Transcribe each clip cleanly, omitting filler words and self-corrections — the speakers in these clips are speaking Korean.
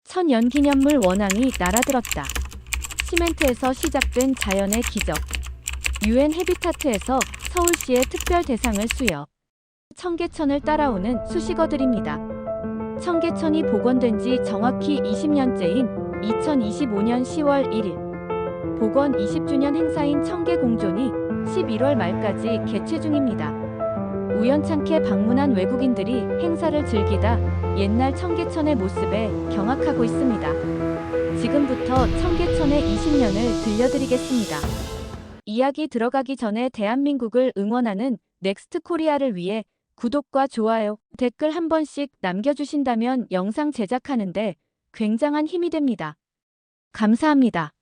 천연기념물 원앙이 날아들었다. 시멘트에서 시작된 자연의 기적. UN 해비타트에서 서울시의 특별 대상을 수여. 청계천을 따라오는 수식어들입니다. 청계천이 복원된 지 정확히 20년째인 2025년 10월 1일. 복원 20주년 행사인 청계공존이 11월 말까지 개최 중입니다. 우연찮게 방문한 외국인들이 행사를 즐기다 옛날 청계천의 모습에 경악하고 있습니다. 지금부터 청계천의 20년을 들려드리겠습니다. 이야기 들어가기 전에 대한민국을 응원하는 넥스트 코리아를 위해 구독과 좋아요, 댓글 한 번씩 남겨주신다면 영상 제작하는데 굉장한 힘이 됩니다. 감사합니다.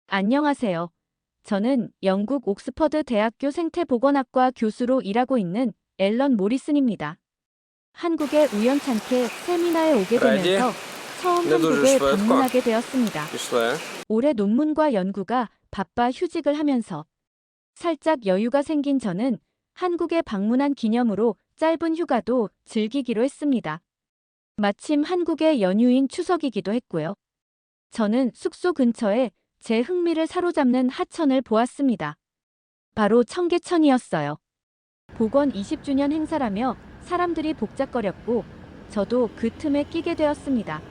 안녕하세요. 저는 영국 옥스퍼드 대학교 생태보건학과 교수로 일하고 있는 앨런 모리슨입니다. 한국에 우연찮게 세미나에 오게 되면서 처음 한국에 방문하게 되었습니다. 올해 논문과 연구가 바빠 휴직을 하면서 살짝 여유가 생긴 저는 한국에 방문한 기념으로 짧은 휴가도 즐기기로 했습니다. 마침 한국의 연휴인 추석이기도 했고요. 저는 숙소 근처에 제 흥미를 사로잡는 하천을 보았습니다. 바로 청계천이었어요. 복원 20주년 행사라며 사람들이 복작거렸고 저도 그 틈에 끼게 되었습니다.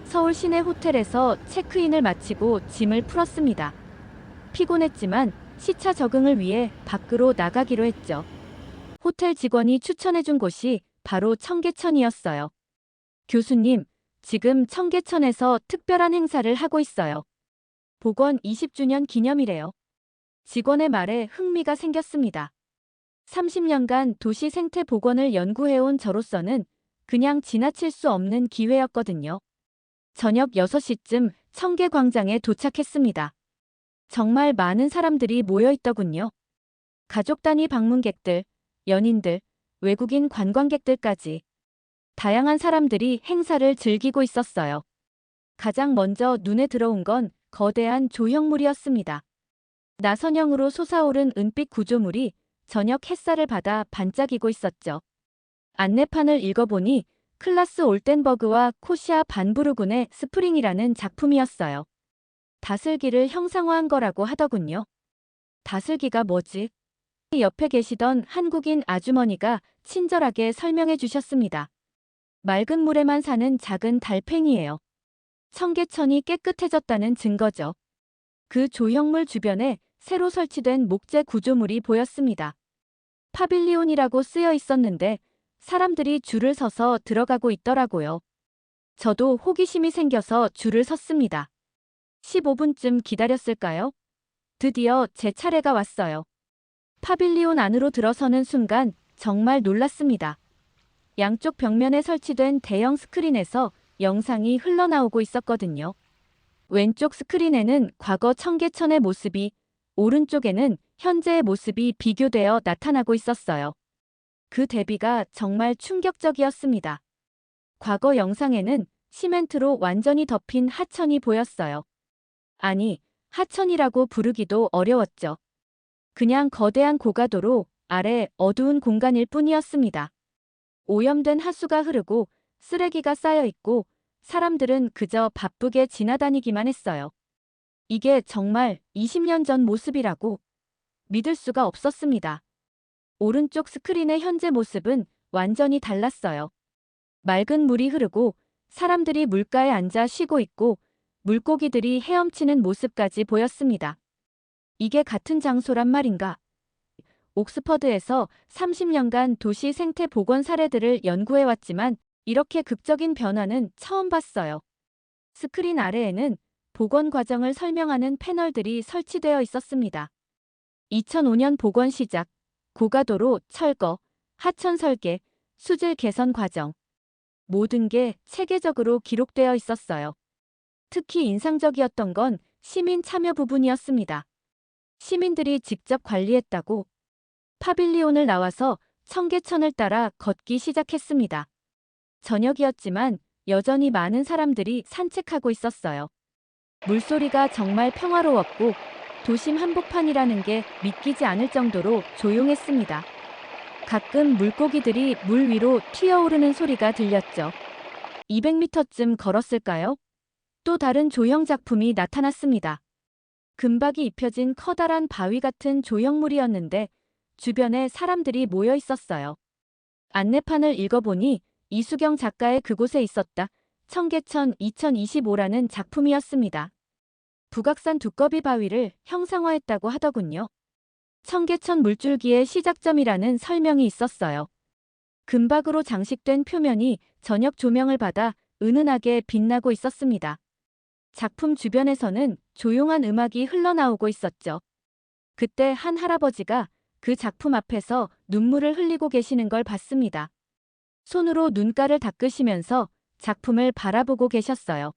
서울 시내 호텔에서 체크인을 마치고 짐을 풀었습니다. 피곤했지만 시차 적응을 위해 밖으로 나가기로 했죠. 호텔 직원이 추천해준 곳이 바로 청계천이었어요. 교수님, 지금 청계천에서 특별한 행사를 하고 있어요. 복원 20주년 기념이래요. 직원의 말에 흥미가 생겼습니다. 30년간 도시 생태 복원을 연구해온 저로서는 그냥 지나칠 수 없는 기회였거든요. 저녁 6시쯤 청계광장에 도착했습니다. 정말 많은 사람들이 모여 있더군요. 가족 단위 방문객들, 연인들, 외국인 관광객들까지 다양한 사람들이 행사를 즐기고 있었어요. 가장 먼저 눈에 들어온 건 거대한 조형물이었습니다. 나선형으로 솟아오른 은빛 구조물이 저녁 햇살을 받아 반짝이고 있었죠. 안내판을 읽어보니 클라스 올덴버그와 코시아 반부르군의 스프링이라는 작품이었어요. 다슬기를 형상화한 거라고 하더군요. 다슬기가 뭐지? 옆에 계시던 한국인 아주머니가 친절하게 설명해 주셨습니다. 맑은 물에만 사는 작은 달팽이예요. 청계천이 깨끗해졌다는 증거죠. 그 조형물 주변에 새로 설치된 목재 구조물이 보였습니다. 파빌리온이라고 쓰여 있었는데 사람들이 줄을 서서 들어가고 있더라고요. 저도 호기심이 생겨서 줄을 섰습니다. 15분쯤 기다렸을까요? 드디어 제 차례가 왔어요. 파빌리온 안으로 들어서는 순간 정말 놀랐습니다. 양쪽 벽면에 설치된 대형 스크린에서 영상이 흘러나오고 있었거든요. 왼쪽 스크린에는 과거 청계천의 모습이, 오른쪽에는 현재의 모습이 비교되어 나타나고 있었어요. 그 대비가 정말 충격적이었습니다. 과거 영상에는 시멘트로 완전히 덮인 하천이 보였어요. 아니, 하천이라고 부르기도 어려웠죠. 그냥 거대한 고가도로 아래 어두운 공간일 뿐이었습니다. 오염된 하수가 흐르고 쓰레기가 쌓여 있고 사람들은 그저 바쁘게 지나다니기만 했어요. 이게 정말 20년 전 모습이라고 믿을 수가 없었습니다. 오른쪽 스크린의 현재 모습은 완전히 달랐어요. 맑은 물이 흐르고 사람들이 물가에 앉아 쉬고 있고 물고기들이 헤엄치는 모습까지 보였습니다. 이게 같은 장소란 말인가? 옥스퍼드에서 30년간 도시 생태 복원 사례들을 연구해왔지만 이렇게 극적인 변화는 처음 봤어요. 스크린 아래에는 복원 과정을 설명하는 패널들이 설치되어 있었습니다. 2005년 복원 시작, 고가도로 철거, 하천 설계, 수질 개선 과정. 모든 게 체계적으로 기록되어 있었어요. 특히 인상적이었던 건 시민 참여 부분이었습니다. 시민들이 직접 관리했다고 파빌리온을 나와서 청계천을 따라 걷기 시작했습니다. 저녁이었지만 여전히 많은 사람들이 산책하고 있었어요. 물소리가 정말 평화로웠고 도심 한복판이라는 게 믿기지 않을 정도로 조용했습니다. 가끔 물고기들이 물 위로 튀어오르는 소리가 들렸죠. 200m쯤 걸었을까요? 또 다른 조형 작품이 나타났습니다. 금박이 입혀진 커다란 바위 같은 조형물이었는데 주변에 사람들이 모여 있었어요. 안내판을 읽어보니 이수경 작가의 그곳에 있었다. 청계천 2025라는 작품이었습니다. 북악산 두꺼비 바위를 형상화했다고 하더군요. 청계천 물줄기의 시작점이라는 설명이 있었어요. 금박으로 장식된 표면이 저녁 조명을 받아 은은하게 빛나고 있었습니다. 작품 주변에서는 조용한 음악이 흘러나오고 있었죠. 그때 한 할아버지가 그 작품 앞에서 눈물을 흘리고 계시는 걸 봤습니다. 손으로 눈가를 닦으시면서 작품을 바라보고 계셨어요.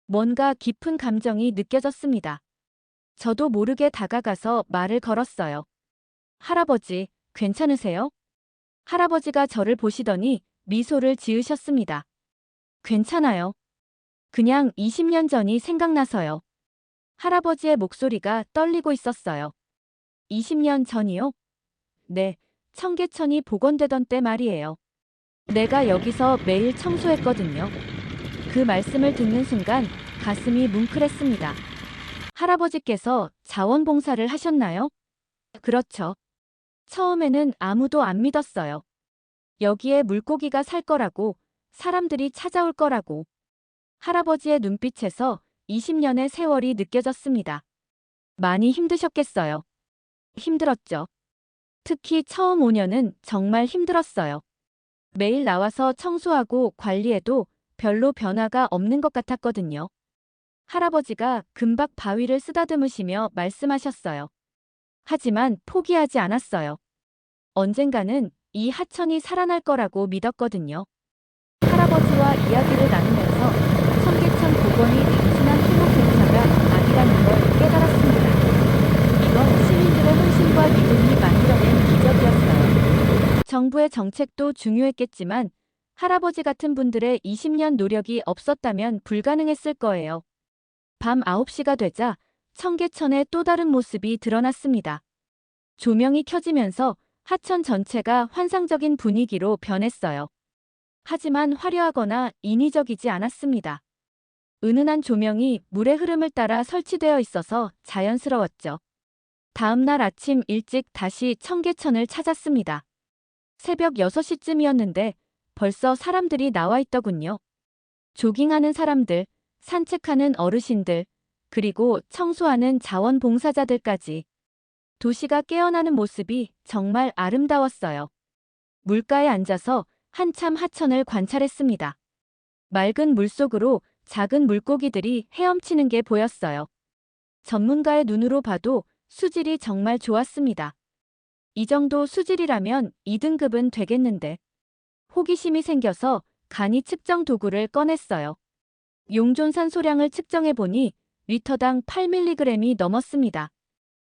뭔가 깊은 감정이 느껴졌습니다. 저도 모르게 다가가서 말을 걸었어요. 할아버지, 괜찮으세요? 할아버지가 저를 보시더니 미소를 지으셨습니다. 괜찮아요. 그냥 20년 전이 생각나서요. 할아버지의 목소리가 떨리고 있었어요. 20년 전이요? 네, 청계천이 복원되던 때 말이에요. 내가 여기서 매일 청소했거든요. 그 말씀을 듣는 순간 가슴이 뭉클했습니다. 할아버지께서 자원봉사를 하셨나요? 그렇죠. 처음에는 아무도 안 믿었어요. 여기에 물고기가 살 거라고, 사람들이 찾아올 거라고. 할아버지의 눈빛에서 20년의 세월이 느껴졌습니다. 많이 힘드셨겠어요. 힘들었죠. 특히 처음 5년은 정말 힘들었어요. 매일 나와서 청소하고 관리해도 별로 변화가 없는 것 같았거든요. 할아버지가 금박 바위를 쓰다듬으시며 말씀하셨어요. 하지만 포기하지 않았어요. 언젠가는 이 하천이 살아날 거라고 믿었거든요. 할아버지와 이야기를 나누면서 청계천 복원이 단순한 토목 공사가 아니라는 걸 깨달았습니다. 이건 시민들의 헌신과 믿음이 만들어낸 기적이었어요. 정부의 정책도 중요했겠지만 할아버지 같은 분들의 20년 노력이 없었다면 불가능했을 거예요. 밤 9시가 되자 청계천의 또 다른 모습이 드러났습니다. 조명이 켜지면서 하천 전체가 환상적인 분위기로 변했어요. 하지만 화려하거나 인위적이지 않았습니다. 은은한 조명이 물의 흐름을 따라 설치되어 있어서 자연스러웠죠. 다음 날 아침 일찍 다시 청계천을 찾았습니다. 새벽 6시쯤이었는데 벌써 사람들이 나와 있더군요. 조깅하는 사람들, 산책하는 어르신들, 그리고 청소하는 자원봉사자들까지. 도시가 깨어나는 모습이 정말 아름다웠어요. 물가에 앉아서 한참 하천을 관찰했습니다. 맑은 물속으로 작은 물고기들이 헤엄치는 게 보였어요. 전문가의 눈으로 봐도 수질이 정말 좋았습니다. 이 정도 수질이라면 2등급은 되겠는데. 호기심이 생겨서 간이 측정 도구를 꺼냈어요. 용존 산소량을 측정해보니 리터당 8mg이 넘었습니다.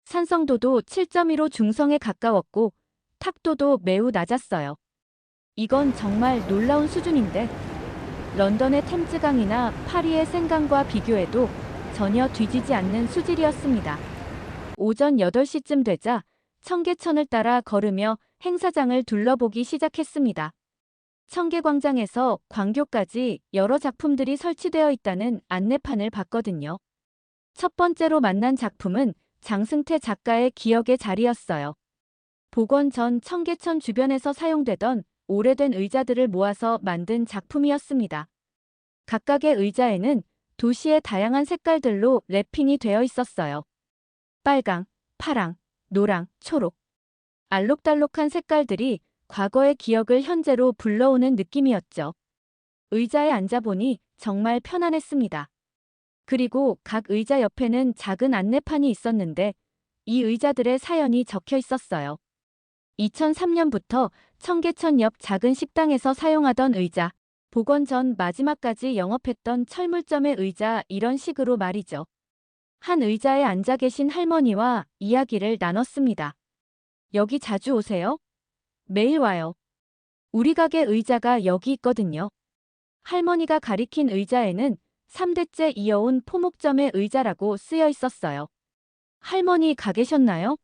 산성도도 7.15 중성에 가까웠고 탁도도 매우 낮았어요. 이건 정말 놀라운 수준인데 런던의 템즈강이나 파리의 센강과 비교해도 전혀 뒤지지 않는 수질이었습니다. 오전 8시쯤 되자 청계천을 따라 걸으며 행사장을 둘러보기 시작했습니다. 청계광장에서 광교까지 여러 작품들이 설치되어 있다는 안내판을 봤거든요. 첫 번째로 만난 작품은 장승태 작가의 기억의 자리였어요. 복원 전 청계천 주변에서 사용되던 오래된 의자들을 모아서 만든 작품이었습니다. 각각의 의자에는 도시의 다양한 색깔들로 랩핑이 되어 있었어요. 빨강, 파랑, 노랑, 초록. 알록달록한 색깔들이 과거의 기억을 현재로 불러오는 느낌이었죠. 의자에 앉아보니 정말 편안했습니다. 그리고 각 의자 옆에는 작은 안내판이 있었는데 이 의자들의 사연이 적혀 있었어요. 2003년부터 청계천 옆 작은 식당에서 사용하던 의자, 복원 전 마지막까지 영업했던 철물점의 의자, 이런 식으로 말이죠. 한 의자에 앉아 계신 할머니와 이야기를 나눴습니다. 여기 자주 오세요? 매일 와요. 우리 가게 의자가 여기 있거든요. 할머니가 가리킨 의자에는 3대째 이어온 포목점의 의자라고 쓰여 있었어요. 할머니 가 계셨나요?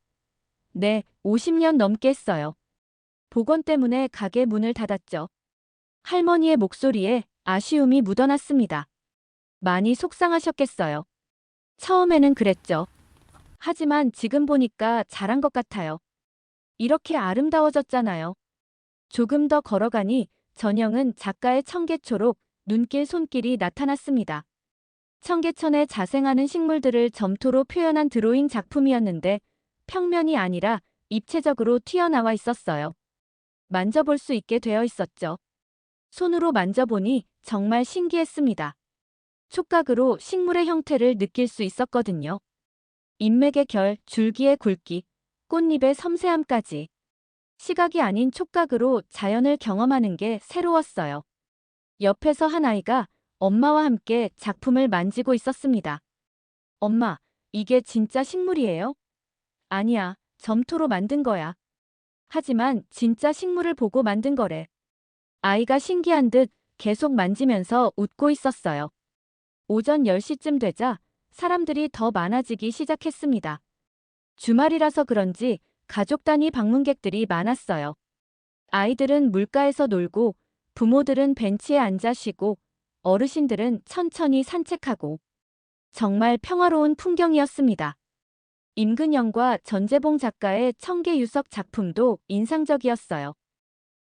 네, 50년 넘게 했어요. 복원 때문에 가게 문을 닫았죠. 할머니의 목소리에 아쉬움이 묻어났습니다. 많이 속상하셨겠어요. 처음에는 그랬죠. 하지만 지금 보니까 잘한 것 같아요. 이렇게 아름다워졌잖아요. 조금 더 걸어가니 전형은 작가의 청계초록 눈길 손길이 나타났습니다. 청계천에 자생하는 식물들을 점토로 표현한 드로잉 작품이었는데 평면이 아니라 입체적으로 튀어나와 있었어요. 만져볼 수 있게 되어 있었죠. 손으로 만져보니 정말 신기했습니다. 촉각으로 식물의 형태를 느낄 수 있었거든요. 인맥의 결, 줄기의 굵기, 꽃잎의 섬세함까지. 시각이 아닌 촉각으로 자연을 경험하는 게 새로웠어요. 옆에서 한 아이가 엄마와 함께 작품을 만지고 있었습니다. 엄마, 이게 진짜 식물이에요? 아니야, 점토로 만든 거야. 하지만 진짜 식물을 보고 만든 거래. 아이가 신기한 듯 계속 만지면서 웃고 있었어요. 오전 10시쯤 되자 사람들이 더 많아지기 시작했습니다. 주말이라서 그런지 가족 단위 방문객들이 많았어요. 아이들은 물가에서 놀고, 부모들은 벤치에 앉아 쉬고, 어르신들은 천천히 산책하고. 정말 평화로운 풍경이었습니다. 임근영과 전재봉 작가의 청계유석 작품도 인상적이었어요.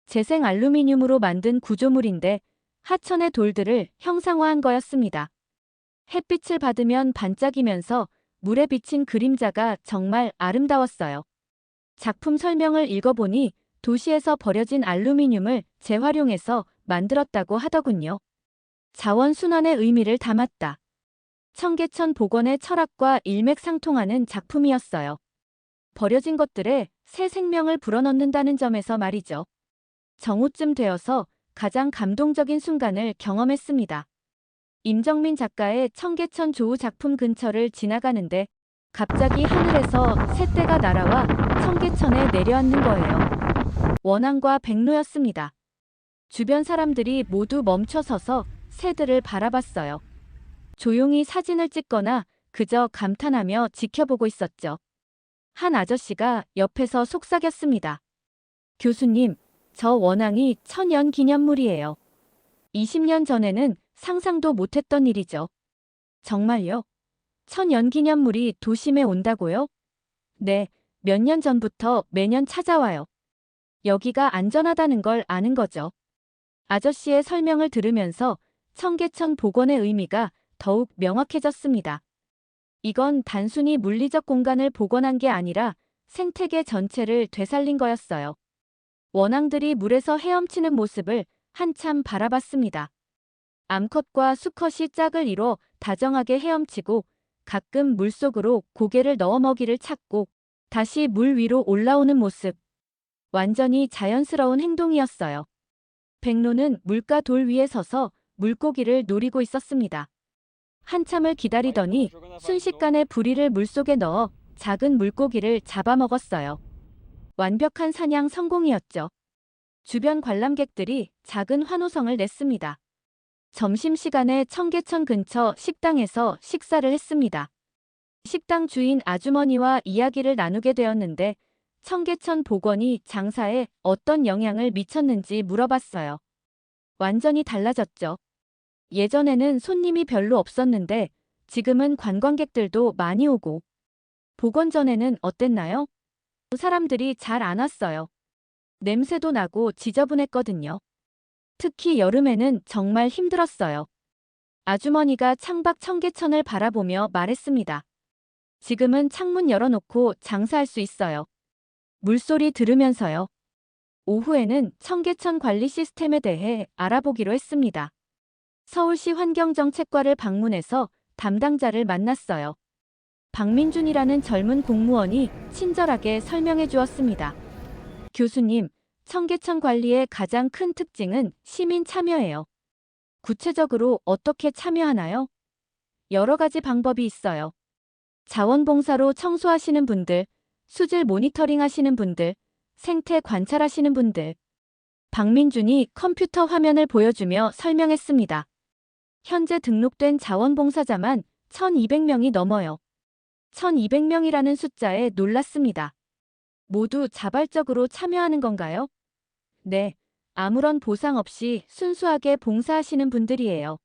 재생 알루미늄으로 만든 구조물인데 하천의 돌들을 형상화한 거였습니다. 햇빛을 받으면 반짝이면서 물에 비친 그림자가 정말 아름다웠어요. 작품 설명을 읽어보니 도시에서 버려진 알루미늄을 재활용해서 만들었다고 하더군요. 자원순환의 의미를 담았다. 청계천 복원의 철학과 일맥상통하는 작품이었어요. 버려진 것들에 새 생명을 불어넣는다는 점에서 말이죠. 정오쯤 되어서 가장 감동적인 순간을 경험했습니다. 임정민 작가의 청계천 조우 작품 근처를 지나가는데 갑자기 하늘에서 새떼가 날아와 청계천에 내려앉는 거예요. 원앙과 백로였습니다. 주변 사람들이 모두 멈춰서서 새들을 바라봤어요. 조용히 사진을 찍거나 그저 감탄하며 지켜보고 있었죠. 한 아저씨가 옆에서 속삭였습니다. 교수님, 저 원앙이 천연 기념물이에요. 20년 전에는 상상도 못했던 일이죠. 정말요? 천연 기념물이 도심에 온다고요? 네, 몇 년 전부터 매년 찾아와요. 여기가 안전하다는 걸 아는 거죠. 아저씨의 설명을 들으면서 청계천 복원의 의미가 더욱 명확해졌습니다. 이건 단순히 물리적 공간을 복원한 게 아니라 생태계 전체를 되살린 거였어요. 원앙들이 물에서 헤엄치는 모습을 한참 바라봤습니다. 암컷과 수컷이 짝을 이뤄 다정하게 헤엄치고 가끔 물속으로 고개를 넣어 먹이를 찾고 다시 물 위로 올라오는 모습. 완전히 자연스러운 행동이었어요. 백로는 물가 돌 위에 서서 물고기를 노리고 있었습니다. 한참을 기다리더니 순식간에 부리를 물속에 넣어 작은 물고기를 잡아먹었어요. 완벽한 사냥 성공이었죠. 주변 관람객들이 작은 환호성을 냈습니다. 점심시간에 청계천 근처 식당에서 식사를 했습니다. 식당 주인 아주머니와 이야기를 나누게 되었는데 청계천 복원이 장사에 어떤 영향을 미쳤는지 물어봤어요. 완전히 달라졌죠. 예전에는 손님이 별로 없었는데 지금은 관광객들도 많이 오고. 복원 전에는 어땠나요? 사람들이 잘 안 왔어요. 냄새도 나고 지저분했거든요. 특히 여름에는 정말 힘들었어요. 아주머니가 창밖 청계천을 바라보며 말했습니다. 지금은 창문 열어놓고 장사할 수 있어요. 물소리 들으면서요. 오후에는 청계천 관리 시스템에 대해 알아보기로 했습니다. 서울시 환경정책과를 방문해서 담당자를 만났어요. 박민준이라는 젊은 공무원이 친절하게 설명해 주었습니다. 교수님, 청계천 관리의 가장 큰 특징은 시민 참여예요. 구체적으로 어떻게 참여하나요? 여러 가지 방법이 있어요. 자원봉사로 청소하시는 분들, 수질 모니터링 하시는 분들, 생태 관찰하시는 분들. 박민준이 컴퓨터 화면을 보여주며 설명했습니다. 현재 등록된 자원봉사자만 1200명이 넘어요. 1200명이라는 숫자에 놀랐습니다. 모두 자발적으로 참여하는 건가요? 네, 아무런 보상 없이 순수하게 봉사하시는 분들이에요.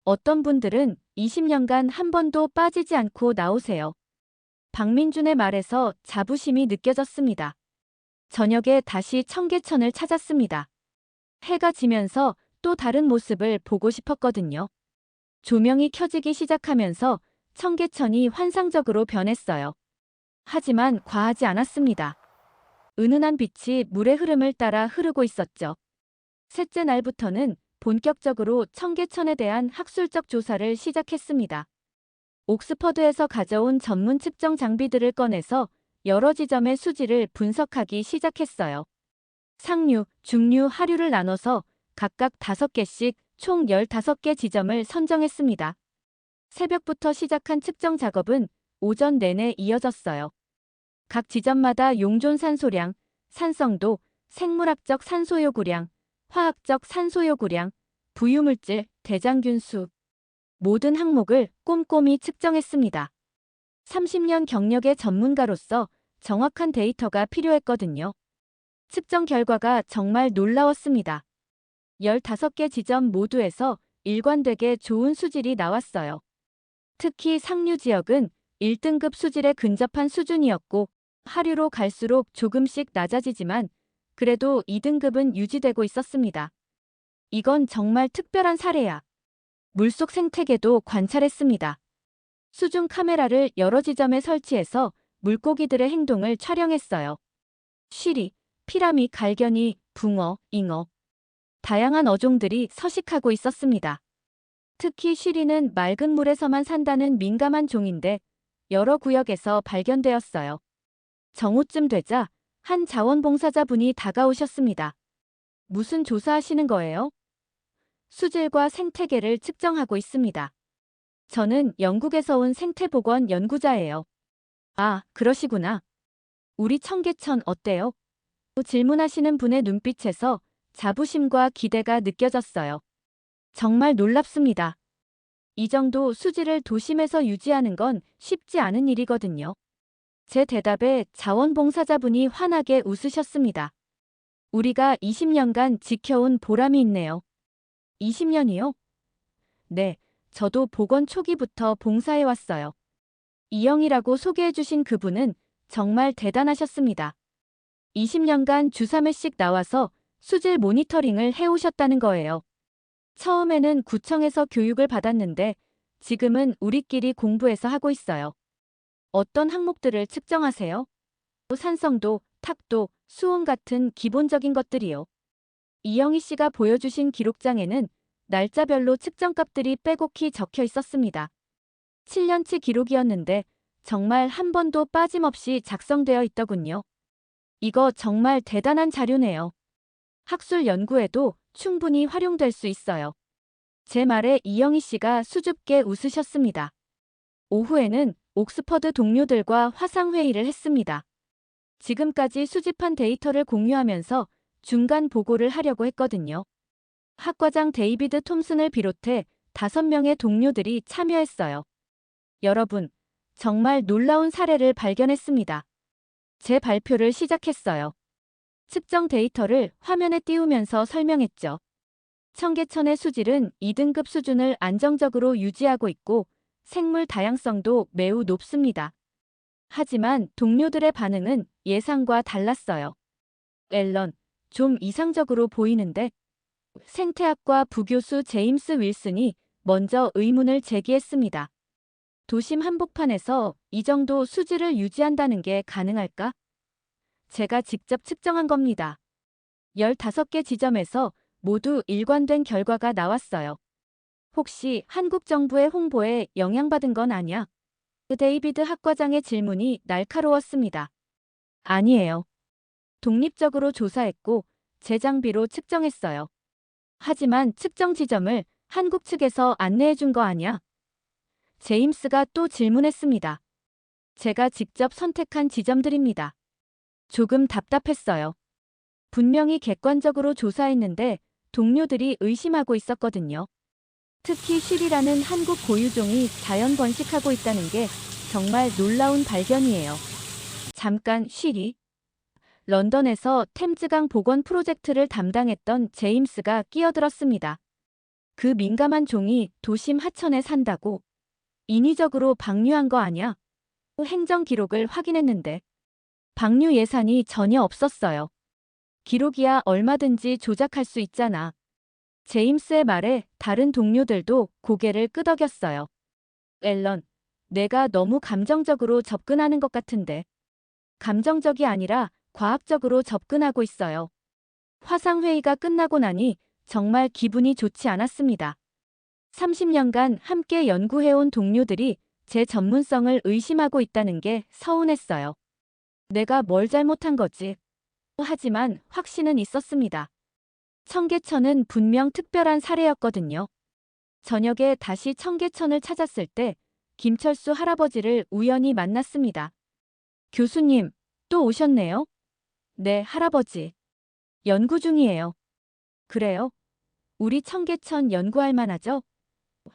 어떤 분들은 20년간 한 번도 빠지지 않고 나오세요. 박민준의 말에서 자부심이 느껴졌습니다. 저녁에 다시 청계천을 찾았습니다. 해가 지면서 또 다른 모습을 보고 싶었거든요. 조명이 켜지기 시작하면서 청계천이 환상적으로 변했어요. 하지만 과하지 않았습니다. 은은한 빛이 물의 흐름을 따라 흐르고 있었죠. 셋째 날부터는 본격적으로 청계천에 대한 학술적 조사를 시작했습니다. 옥스퍼드에서 가져온 전문 측정 장비들을 꺼내서 여러 지점의 수질을 분석하기 시작했어요. 상류, 중류, 하류를 나눠서 각각 5개씩 총 15개 지점을 선정했습니다. 새벽부터 시작한 측정 작업은 오전 내내 이어졌어요. 각 지점마다 용존 산소량, 산성도, 생물학적 산소 요구량, 화학적 산소 요구량, 부유물질, 대장균수 모든 항목을 꼼꼼히 측정했습니다. 30년 경력의 전문가로서 정확한 데이터가 필요했거든요. 측정 결과가 정말 놀라웠습니다. 15개 지점 모두에서 일관되게 좋은 수질이 나왔어요. 특히 상류 지역은 1등급 수질에 근접한 수준이었고 하류로 갈수록 조금씩 낮아지지만 그래도 2등급은 유지되고 있었습니다. 이건 정말 특별한 사례야. 물속 생태계도 관찰했습니다. 수중 카메라를 여러 지점에 설치해서 물고기들의 행동을 촬영했어요. 쉬리, 피라미, 갈견이, 붕어, 잉어. 다양한 어종들이 서식하고 있었습니다. 특히 쉬리는 맑은 물에서만 산다는 민감한 종인데 여러 구역에서 발견되었어요. 정오쯤 되자 한 자원봉사자분이 다가오셨습니다. 무슨 조사하시는 거예요? 수질과 생태계를 측정하고 있습니다. 저는 영국에서 온 생태보건 연구자예요. 아, 그러시구나. 우리 청계천 어때요? 질문하시는 분의 눈빛에서 자부심과 기대가 느껴졌어요. 정말 놀랍습니다. 이 정도 수질을 도심에서 유지하는 건 쉽지 않은 일이거든요. 제 대답에 자원봉사자분이 환하게 웃으셨습니다. 우리가 20년간 지켜온 보람이 있네요. 20년이요? 네, 저도 보건 초기부터 봉사해왔어요. 이영이라고 소개해주신 그분은 정말 대단하셨습니다. 20년간 주 3회씩 나와서 수질 모니터링을 해오셨다는 거예요. 처음에는 구청에서 교육을 받았는데 지금은 우리끼리 공부해서 하고 있어요. 어떤 항목들을 측정하세요? 산성도, 탁도, 수온 같은 기본적인 것들이요. 이영희 씨가 보여주신 기록장에는 날짜별로 측정값들이 빼곡히 적혀 있었습니다. 7년치 기록이었는데 정말 한 번도 빠짐없이 작성되어 있더군요. 이거 정말 대단한 자료네요. 학술 연구에도 충분히 활용될 수 있어요. 제 말에 이영희 씨가 수줍게 웃으셨습니다. 오후에는 옥스퍼드 동료들과 화상회의를 했습니다. 지금까지 수집한 데이터를 공유하면서 중간 보고를 하려고 했거든요. 학과장 데이비드 톰슨을 비롯해 5명의 동료들이 참여했어요. 여러분, 정말 놀라운 사례를 발견했습니다. 제 발표를 시작했어요. 측정 데이터를 화면에 띄우면서 설명했죠. 청계천의 수질은 2등급 수준을 안정적으로 유지하고 있고 생물 다양성도 매우 높습니다. 하지만 동료들의 반응은 예상과 달랐어요. 앨런, 좀 이상적으로 보이는데? 생태학과 부교수 제임스 윌슨이 먼저 의문을 제기했습니다. 도심 한복판에서 이 정도 수질을 유지한다는 게 가능할까? 제가 직접 측정한 겁니다. 15개 지점에서 모두 일관된 결과가 나왔어요. 혹시 한국 정부의 홍보에 영향받은 건 아냐? 데이비드 학과장의 질문이 날카로웠습니다. 아니에요. 독립적으로 조사했고 제 장비로 측정했어요. 하지만 측정 지점을 한국 측에서 안내해 준 거 아냐? 제임스가 또 질문했습니다. 제가 직접 선택한 지점들입니다. 조금 답답했어요. 분명히 객관적으로 조사했는데 동료들이 의심하고 있었거든요. 특히 쉬리라는 한국 고유종이 자연 번식하고 있다는 게 정말 놀라운 발견이에요. 잠깐 쉬리. 런던에서 템즈강 복원 프로젝트를 담당했던 제임스가 끼어들었습니다. 그 민감한 종이 도심 하천에 산다고? 인위적으로 방류한 거 아냐? 행정 기록을 확인했는데 방류 예산이 전혀 없었어요. 기록이야 얼마든지 조작할 수 있잖아. 제임스의 말에 다른 동료들도 고개를 끄덕였어요. 앨런, 내가 너무 감정적으로 접근하는 것 같은데. 감정적이 아니라 과학적으로 접근하고 있어요. 화상회의가 끝나고 나니 정말 기분이 좋지 않았습니다. 30년간 함께 연구해온 동료들이 제 전문성을 의심하고 있다는 게 서운했어요. 내가 뭘 잘못한 거지? 하지만 확신은 있었습니다. 청계천은 분명 특별한 사례였거든요. 저녁에 다시 청계천을 찾았을 때 김철수 할아버지를 우연히 만났습니다. 교수님, 또 오셨네요? 네, 할아버지. 연구 중이에요. 그래요? 우리 청계천 연구할 만하죠?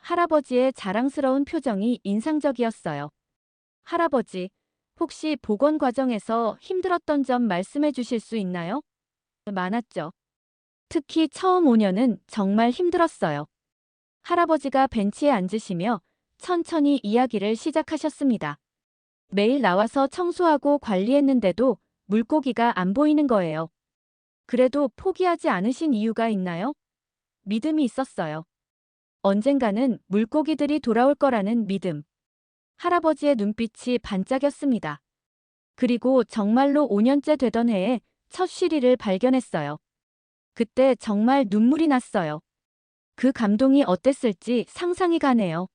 할아버지의 자랑스러운 표정이 인상적이었어요. 할아버지, 혹시 복원 과정에서 힘들었던 점 말씀해 주실 수 있나요? 많았죠. 특히 처음 5년은 정말 힘들었어요. 할아버지가 벤치에 앉으시며 천천히 이야기를 시작하셨습니다. 매일 나와서 청소하고 관리했는데도 물고기가 안 보이는 거예요. 그래도 포기하지 않으신 이유가 있나요? 믿음이 있었어요. 언젠가는 물고기들이 돌아올 거라는 믿음. 할아버지의 눈빛이 반짝였습니다. 그리고 정말로 5년째 되던 해에 첫 쉬리를 발견했어요. 그때 정말 눈물이 났어요. 그 감동이 어땠을지 상상이 가네요.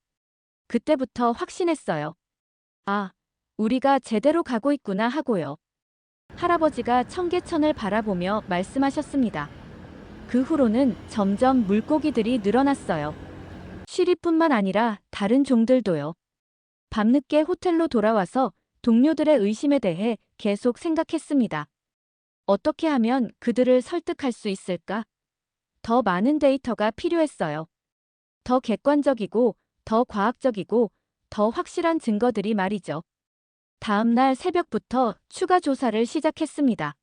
그때부터 확신했어요. 아, 우리가 제대로 가고 있구나 하고요. 할아버지가 청계천을 바라보며 말씀하셨습니다. 그 후로는 점점 물고기들이 늘어났어요. 쉬리뿐만 아니라 다른 종들도요. 밤늦게 호텔로 돌아와서 동료들의 의심에 대해 계속 생각했습니다. 어떻게 하면 그들을 설득할 수 있을까? 더 많은 데이터가 필요했어요. 더 객관적이고, 더 과학적이고, 더 확실한 증거들이 말이죠. 다음 날 새벽부터 추가 조사를 시작했습니다.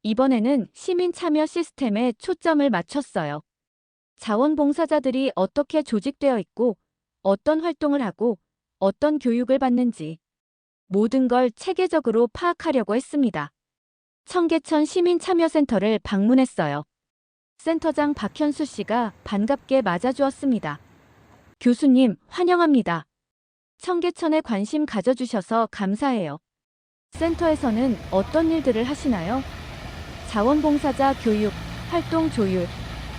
이번에는 시민 참여 시스템에 초점을 맞췄어요. 자원봉사자들이 어떻게 조직되어 있고, 어떤 활동을 하고, 어떤 교육을 받는지 모든 걸 체계적으로 파악하려고 했습니다. 청계천 시민참여센터를 방문했어요. 센터장 박현수 씨가 반갑게 맞아주었습니다. 교수님, 환영합니다. 청계천에 관심 가져주셔서 감사해요. 센터에서는 어떤 일들을 하시나요? 자원봉사자 교육, 활동 조율,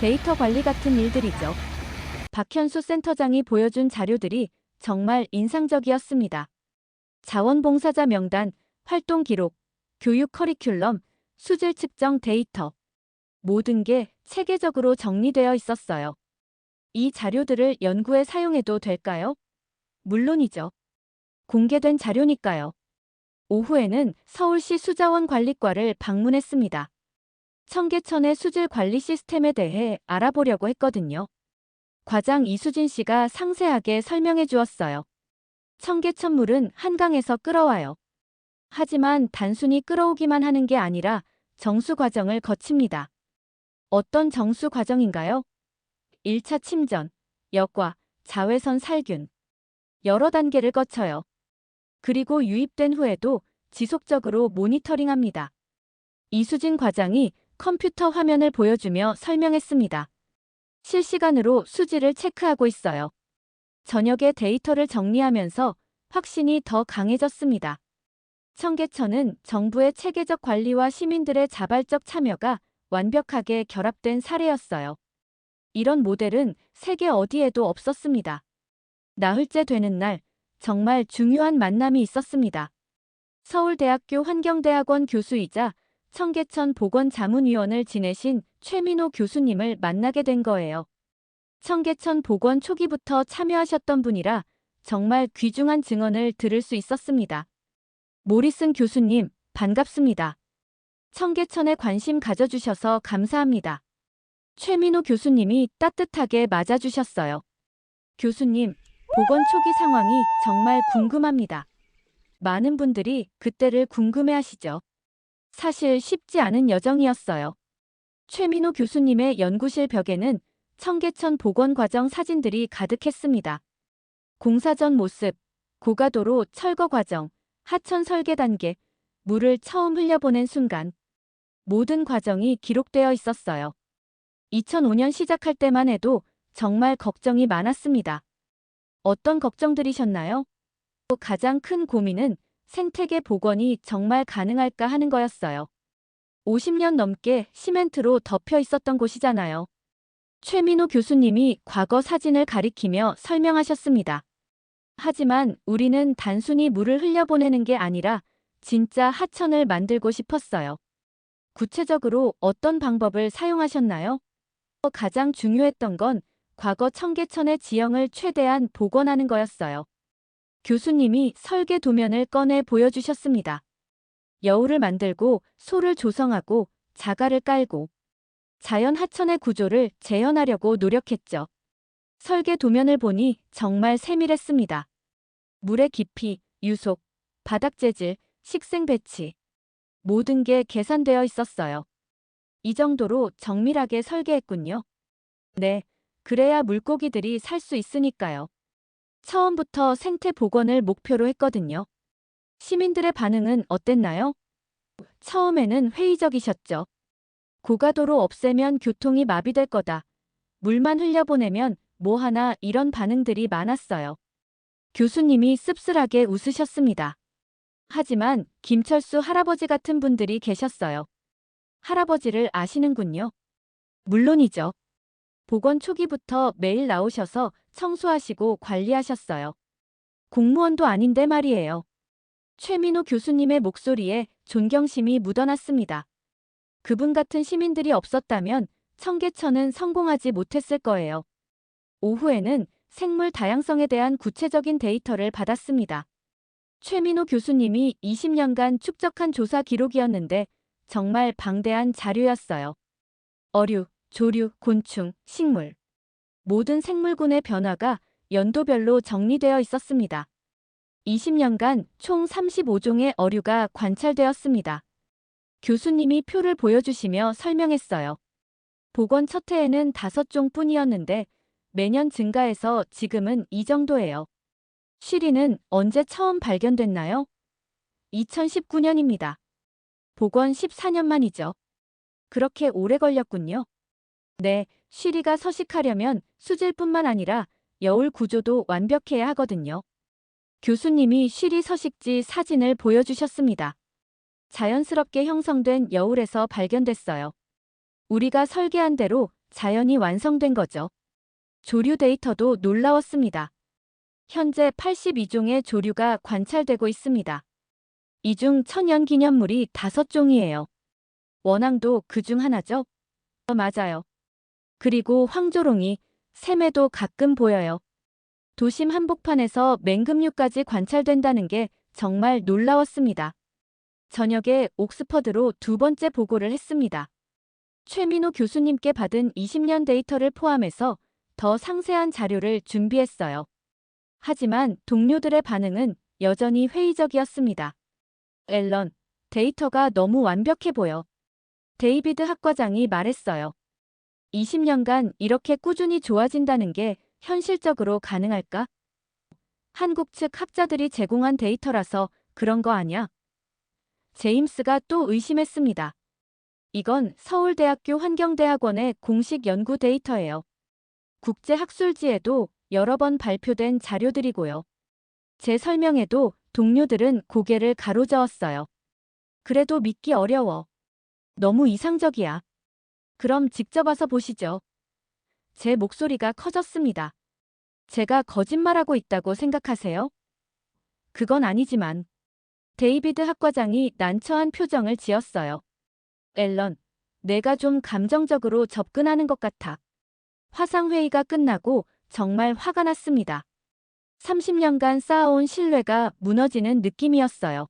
데이터 관리 같은 일들이죠. 박현수 센터장이 보여준 자료들이 정말 인상적이었습니다. 자원봉사자 명단, 활동 기록, 교육 커리큘럼, 수질 측정 데이터. 모든 게 체계적으로 정리되어 있었어요. 이 자료들을 연구에 사용해도 될까요? 물론이죠. 공개된 자료니까요. 오후에는 서울시 수자원관리과를 방문했습니다. 청계천의 수질 관리 시스템에 대해 알아보려고 했거든요. 과장 이수진 씨가 상세하게 설명해 주었어요. 청계천물은 한강에서 끌어와요. 하지만 단순히 끌어오기만 하는 게 아니라 정수 과정을 거칩니다. 어떤 정수 과정인가요? 1차 침전, 역과, 자외선 살균. 여러 단계를 거쳐요. 그리고 유입된 후에도 지속적으로 모니터링합니다. 이수진 과장이 컴퓨터 화면을 보여주며 설명했습니다. 실시간으로 수질을 체크하고 있어요. 저녁에 데이터를 정리하면서 확신이 더 강해졌습니다. 청계천은 정부의 체계적 관리와 시민들의 자발적 참여가 완벽하게 결합된 사례였어요. 이런 모델은 세계 어디에도 없었습니다. 나흘째 되는 날, 정말 중요한 만남이 있었습니다. 서울대학교 환경대학원 교수이자 청계천 보건자문위원을 지내신 최민호 교수님을 만나게 된 거예요. 청계천 복원 초기부터 참여하셨던 분이라 정말 귀중한 증언을 들을 수 있었습니다. 모리슨 교수님, 반갑습니다. 청계천에 관심 가져주셔서 감사합니다. 최민호 교수님이 따뜻하게 맞아주셨어요. 교수님, 복원 초기 상황이 정말 궁금합니다. 많은 분들이 그때를 궁금해하시죠. 사실 쉽지 않은 여정이었어요. 최민호 교수님의 연구실 벽에는 청계천 복원 과정 사진들이 가득했습니다. 공사 전 모습, 고가도로 철거 과정, 하천 설계 단계, 물을 처음 흘려보낸 순간. 모든 과정이 기록되어 있었어요. 2005년 시작할 때만 해도 정말 걱정이 많았습니다. 어떤 걱정들이셨나요? 가장 큰 고민은 생태계 복원이 정말 가능할까 하는 거였어요. 50년 넘게 시멘트로 덮여 있었던 곳이잖아요. 최민호 교수님이 과거 사진을 가리키며 설명하셨습니다. 하지만 우리는 단순히 물을 흘려보내는 게 아니라 진짜 하천을 만들고 싶었어요. 구체적으로 어떤 방법을 사용하셨나요? 가장 중요했던 건 과거 청계천의 지형을 최대한 복원하는 거였어요. 교수님이 설계 도면을 꺼내 보여주셨습니다. 여울을 만들고 소를 조성하고 자갈을 깔고 자연 하천의 구조를 재현하려고 노력했죠. 설계 도면을 보니 정말 세밀했습니다. 물의 깊이, 유속, 바닥 재질, 식생 배치. 모든 게 계산되어 있었어요. 이 정도로 정밀하게 설계했군요. 네, 그래야 물고기들이 살 수 있으니까요. 처음부터 생태 복원을 목표로 했거든요. 시민들의 반응은 어땠나요? 처음에는 회의적이셨죠. 고가도로 없애면 교통이 마비될 거다. 물만 흘려보내면 뭐하나 이런 반응들이 많았어요. 교수님이 씁쓸하게 웃으셨습니다. 하지만 김철수 할아버지 같은 분들이 계셨어요. 할아버지를 아시는군요. 물론이죠. 복원 초기부터 매일 나오셔서 청소하시고 관리하셨어요. 공무원도 아닌데 말이에요. 최민호 교수님의 목소리에 존경심이 묻어났습니다. 그분 같은 시민들이 없었다면 청계천은 성공하지 못했을 거예요. 오후에는 생물 다양성에 대한 구체적인 데이터를 받았습니다. 최민호 교수님이 20년간 축적한 조사 기록이었는데 정말 방대한 자료였어요. 어류, 조류, 곤충, 식물. 모든 생물군의 변화가 연도별로 정리되어 있었습니다. 20년간 총 35종의 어류가 관찰되었습니다. 교수님이 표를 보여주시며 설명했어요. 복원 첫 해에는 5종 뿐이었는데 매년 증가해서 지금은 이 정도예요. 쉬리는 언제 처음 발견됐나요? 2019년입니다. 복원 14년 만이죠. 그렇게 오래 걸렸군요. 네, 쉬리가 서식하려면 수질뿐만 아니라 여울 구조도 완벽해야 하거든요. 교수님이 쉬리 서식지 사진을 보여주셨습니다. 자연스럽게 형성된 여울에서 발견됐어요. 우리가 설계한 대로 자연이 완성된 거죠. 조류 데이터도 놀라웠습니다. 현재 82종의 조류가 관찰되고 있습니다. 이 중 천연기념물이 5종이에요. 원앙도 그 중 하나죠? 맞아요. 그리고 황조롱이, 새매도 가끔 보여요. 도심 한복판에서 맹금류까지 관찰된다는 게 정말 놀라웠습니다. 저녁에 옥스퍼드로 2번째 보고를 했습니다. 최민호 교수님께 받은 20년 데이터를 포함해서 더 상세한 자료를 준비했어요. 하지만 동료들의 반응은 여전히 회의적이었습니다. 앨런, 데이터가 너무 완벽해 보여. 데이비드 학과장이 말했어요. 20년간 이렇게 꾸준히 좋아진다는 게 현실적으로 가능할까? 한국 측 학자들이 제공한 데이터라서 그런 거 아냐? 제임스가 또 의심했습니다. 이건 서울대학교 환경대학원의 공식 연구 데이터예요. 국제학술지에도 여러 번 발표된 자료들이고요. 제 설명에도 동료들은 고개를 가로저었어요. 그래도 믿기 어려워. 너무 이상적이야. 그럼 직접 와서 보시죠. 제 목소리가 커졌습니다. 제가 거짓말하고 있다고 생각하세요? 그건 아니지만. 데이비드 학과장이 난처한 표정을 지었어요. 앨런, 내가 좀 감정적으로 접근하는 것 같아. 화상회의가 끝나고 정말 화가 났습니다. 30년간 쌓아온 신뢰가 무너지는 느낌이었어요.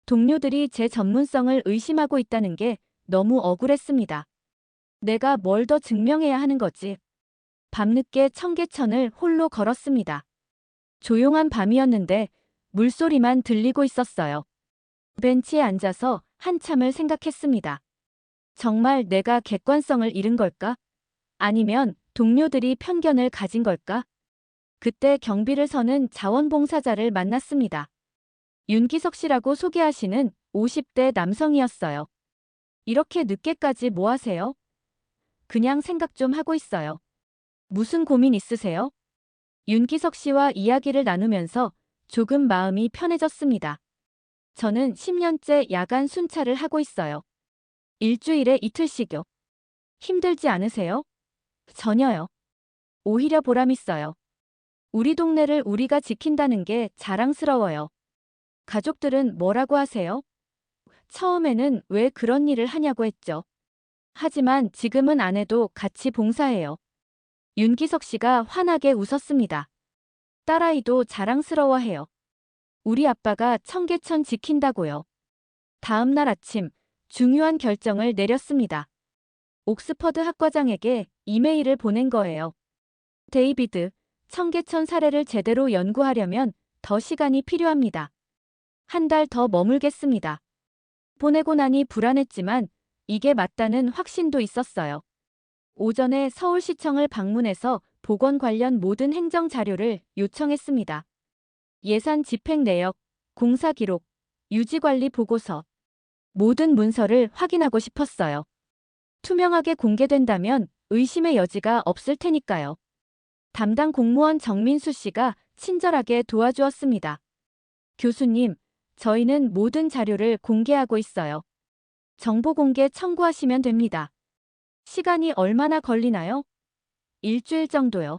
동료들이 제 전문성을 의심하고 있다는 게 너무 억울했습니다. 내가 뭘 더 증명해야 하는 거지? 밤늦게 청계천을 홀로 걸었습니다. 조용한 밤이었는데 물소리만 들리고 있었어요. 벤치에 앉아서 한참을 생각했습니다. 정말 내가 객관성을 잃은 걸까? 아니면 동료들이 편견을 가진 걸까? 그때 경비를 서는 자원봉사자를 만났습니다. 윤기석 씨라고 소개하시는 50대 남성이었어요. 이렇게 늦게까지 뭐 하세요? 그냥 생각 좀 하고 있어요. 무슨 고민 있으세요? 윤기석 씨와 이야기를 나누면서 조금 마음이 편해졌습니다. 저는 10년째 야간 순찰을 하고 있어요. 일주일에 이틀씩요. 힘들지 않으세요? 전혀요. 오히려 보람 있어요. 우리 동네를 우리가 지킨다는 게 자랑스러워요. 가족들은 뭐라고 하세요? 처음에는 왜 그런 일을 하냐고 했죠. 하지만 지금은 안 해도 같이 봉사해요. 윤기석 씨가 환하게 웃었습니다. 딸아이도 자랑스러워해요. 우리 아빠가 청계천 지킨다고요. 다음 날 아침 중요한 결정을 내렸습니다. 옥스퍼드 학과장에게 이메일을 보낸 거예요. 데이비드, 청계천 사례를 제대로 연구하려면 더 시간이 필요합니다. 한 달 더 머물겠습니다. 보내고 나니 불안했지만 이게 맞다는 확신도 있었어요. 오전에 서울시청을 방문해서 보건 관련 모든 행정 자료를 요청했습니다. 예산 집행 내역, 공사 기록, 유지관리 보고서, 모든 문서를 확인하고 싶었어요. 투명하게 공개된다면 의심의 여지가 없을 테니까요. 담당 공무원 정민수 씨가 친절하게 도와주었습니다. 교수님, 저희는 모든 자료를 공개하고 있어요. 정보 공개 청구하시면 됩니다. 시간이 얼마나 걸리나요? 일주일 정도요.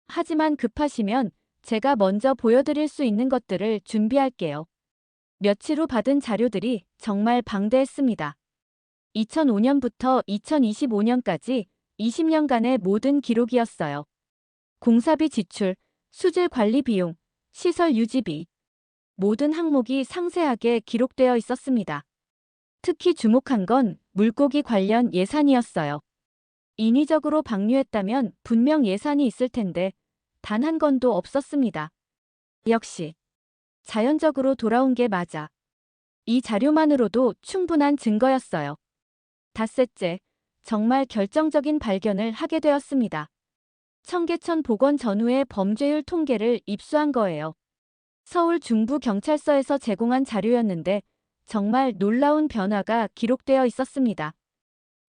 하지만 급하시면 제가 먼저 보여드릴 수 있는 것들을 준비할게요. 며칠 후 받은 자료들이 정말 방대했습니다. 2005년부터 2025년까지 20년간의 모든 기록이었어요. 공사비 지출, 수질 관리 비용, 시설 유지비, 모든 항목이 상세하게 기록되어 있었습니다. 특히 주목한 건 물고기 관련 예산이었어요. 인위적으로 방류했다면 분명 예산이 있을 텐데 단 한 건도 없었습니다. 역시 자연적으로 돌아온 게 맞아. 이 자료만으로도 충분한 증거였어요. 닷새째, 정말 결정적인 발견을 하게 되었습니다. 청계천 복원 전후의 범죄율 통계를 입수한 거예요. 서울 중부경찰서에서 제공한 자료였는데 정말 놀라운 변화가 기록되어 있었습니다.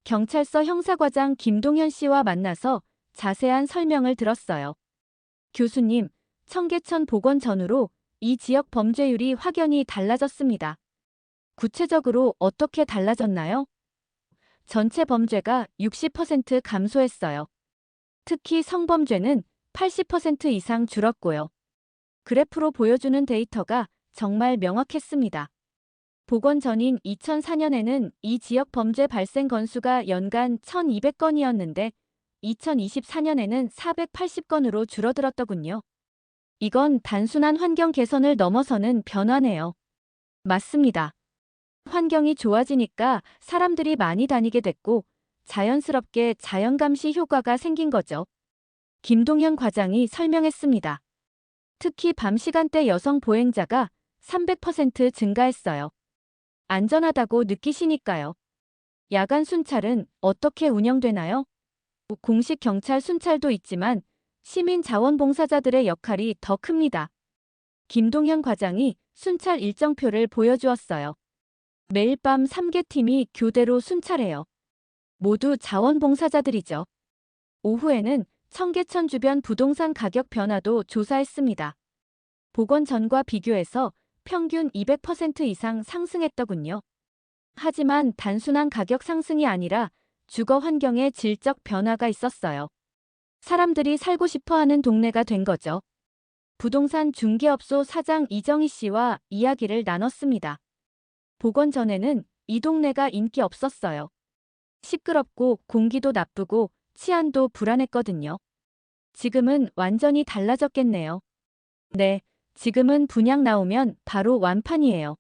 경찰서 형사과장 김동현 씨와 만나서 자세한 설명을 들었어요. 교수님, 청계천 복원 전후로 이 지역 범죄율이 확연히 달라졌습니다. 구체적으로 어떻게 달라졌나요? 전체 범죄가 60% 감소했어요. 특히 성범죄는 80% 이상 줄었고요. 그래프로 보여주는 데이터가 정말 명확했습니다. 복원 전인 2004년에는 이 지역 범죄 발생 건수가 연간 1,200건이었는데 2024년에는 480건으로 줄어들었더군요. 이건 단순한 환경 개선을 넘어서는 변화네요. 맞습니다. 환경이 좋아지니까 사람들이 많이 다니게 됐고 자연스럽게 자연감시 효과가 생긴 거죠. 김동현 과장이 설명했습니다. 특히 밤 시간대 여성 보행자가 300% 증가했어요. 안전하다고 느끼시니까요. 야간 순찰은 어떻게 운영되나요? 공식 경찰 순찰도 있지만 시민 자원봉사자들의 역할이 더 큽니다. 김동현 과장이 순찰 일정표를 보여주었어요. 매일 밤 3개 팀이 교대로 순찰해요. 모두 자원봉사자들이죠. 오후에는 청계천 주변 부동산 가격 변화도 조사했습니다. 복원 전과 비교해서 평균 200% 이상 상승했더군요. 하지만 단순한 가격 상승이 아니라 주거 환경의 질적 변화가 있었어요. 사람들이 살고 싶어하는 동네가 된 거죠. 부동산 중개업소 사장 이정희 씨와 이야기를 나눴습니다. 복원 전에는 이 동네가 인기 없었어요. 시끄럽고 공기도 나쁘고 치안도 불안했거든요. 지금은 완전히 달라졌겠네요. 네, 지금은 분양 나오면 바로 완판이에요.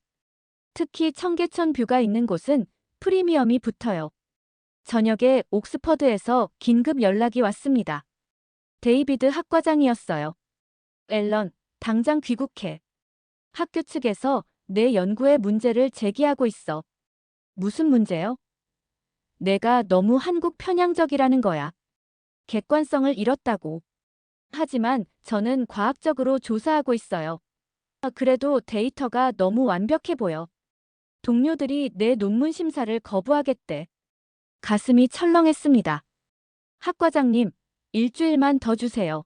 특히 청계천 뷰가 있는 곳은 프리미엄이 붙어요. 저녁에 옥스퍼드에서 긴급 연락이 왔습니다. 데이비드 학과장이었어요. 앨런, 당장 귀국해. 학교 측에서 내 연구에 문제를 제기하고 있어. 무슨 문제요? 내가 너무 한국 편향적이라는 거야. 객관성을 잃었다고. 하지만 저는 과학적으로 조사하고 있어요. 그래도 데이터가 너무 완벽해 보여. 동료들이 내 논문 심사를 거부하겠대. 가슴이 철렁했습니다. 학 과장님, 일주일만 더 주세요.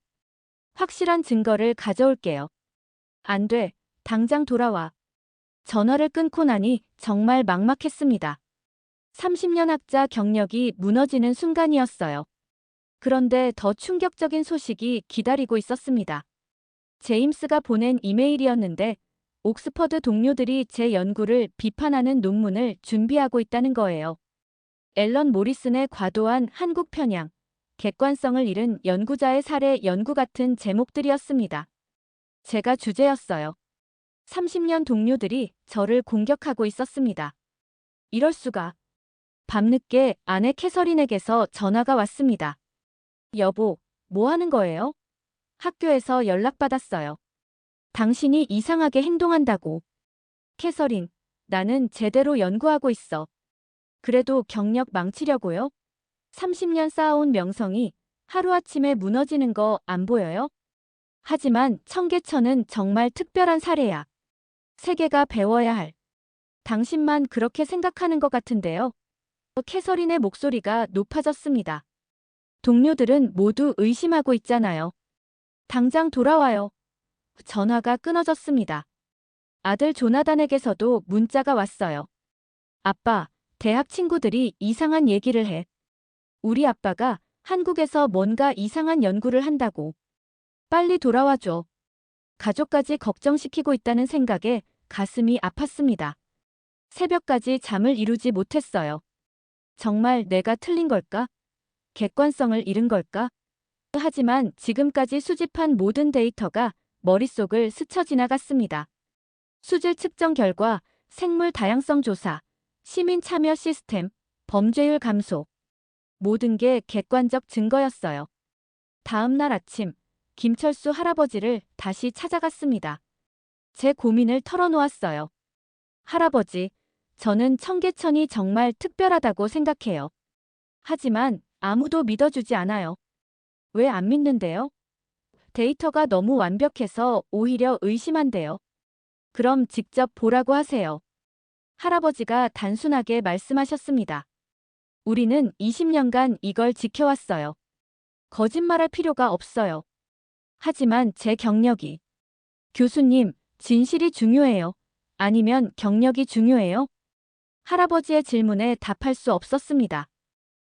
확실한 증거를 가져올게요. 안 돼. 당장 돌아와. 전화를 끊고 나니 정말 막막했습니다. 30년 학자 경력이 무너지는 순간이었어요. 그런데 더 충격적인 소식이 기다리고 있었습니다. 제임스가 보낸 이메일이었는데 옥스퍼드 동료들이 제 연구를 비판하는 논문을 준비하고 있다는 거예요. 앨런 모리슨의 과도한 한국 편향, 객관성을 잃은 연구자의 사례 연구 같은 제목들이었습니다. 제가 주제였어요. 30년 동료들이 저를 공격하고 있었습니다. 이럴 수가. 밤늦게 아내 캐서린에게서 전화가 왔습니다. 여보, 뭐 하는 거예요? 학교에서 연락받았어요. 당신이 이상하게 행동한다고. 캐서린, 나는 제대로 연구하고 있어. 그래도 경력 망치려고요? 30년 쌓아온 명성이 하루아침에 무너지는 거 안 보여요? 하지만 청계천은 정말 특별한 사례야. 세계가 배워야 할. 당신만 그렇게 생각하는 것 같은데요. 캐서린의 목소리가 높아졌습니다. 동료들은 모두 의심하고 있잖아요. 당장 돌아와요. 전화가 끊어졌습니다. 아들 조나단에게서도 문자가 왔어요. 아빠, 대학 친구들이 이상한 얘기를 해. 우리 아빠가 한국에서 뭔가 이상한 연구를 한다고. 빨리 돌아와줘. 가족까지 걱정시키고 있다는 생각에 가슴이 아팠습니다. 새벽까지 잠을 이루지 못했어요. 정말 내가 틀린 걸까? 객관성을 잃은 걸까? 하지만 지금까지 수집한 모든 데이터가 머릿속을 스쳐 지나갔습니다. 수질 측정 결과, 생물 다양성 조사, 시민 참여 시스템, 범죄율 감소. 모든 게 객관적 증거였어요. 다음 날 아침, 김철수 할아버지를 다시 찾아갔습니다. 제 고민을 털어놓았어요. 할아버지, 저는 청계천이 정말 특별하다고 생각해요. 하지만 아무도 믿어주지 않아요. 왜 안 믿는데요? 데이터가 너무 완벽해서 오히려 의심한대요. 그럼 직접 보라고 하세요. 할아버지가 단순하게 말씀하셨습니다. 우리는 20년간 이걸 지켜왔어요. 거짓말할 필요가 없어요. 하지만 제 경력이. 교수님, 진실이 중요해요. 아니면 경력이 중요해요? 할아버지의 질문에 답할 수 없었습니다.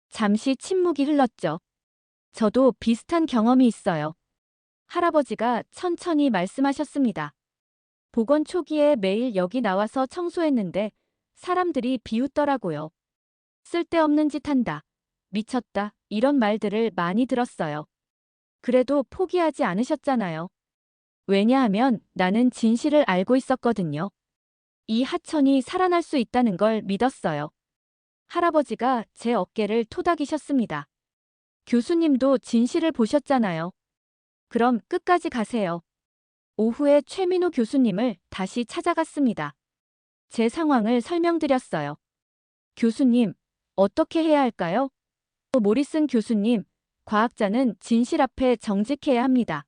잠시 침묵이 흘렀죠. 저도 비슷한 경험이 있어요. 할아버지가 천천히 말씀하셨습니다. 복원 초기에 매일 여기 나와서 청소했는데 사람들이 비웃더라고요. 쓸데없는 짓 한다. 미쳤다. 이런 말들을 많이 들었어요. 그래도 포기하지 않으셨잖아요. 왜냐하면 나는 진실을 알고 있었거든요. 이 하천이 살아날 수 있다는 걸 믿었어요. 할아버지가 제 어깨를 토닥이셨습니다. 교수님도 진실을 보셨잖아요. 그럼 끝까지 가세요. 오후에 최민호 교수님을 다시 찾아갔습니다. 제 상황을 설명드렸어요. 교수님, 어떻게 해야 할까요? 모리슨 교수님, 과학자는 진실 앞에 정직해야 합니다.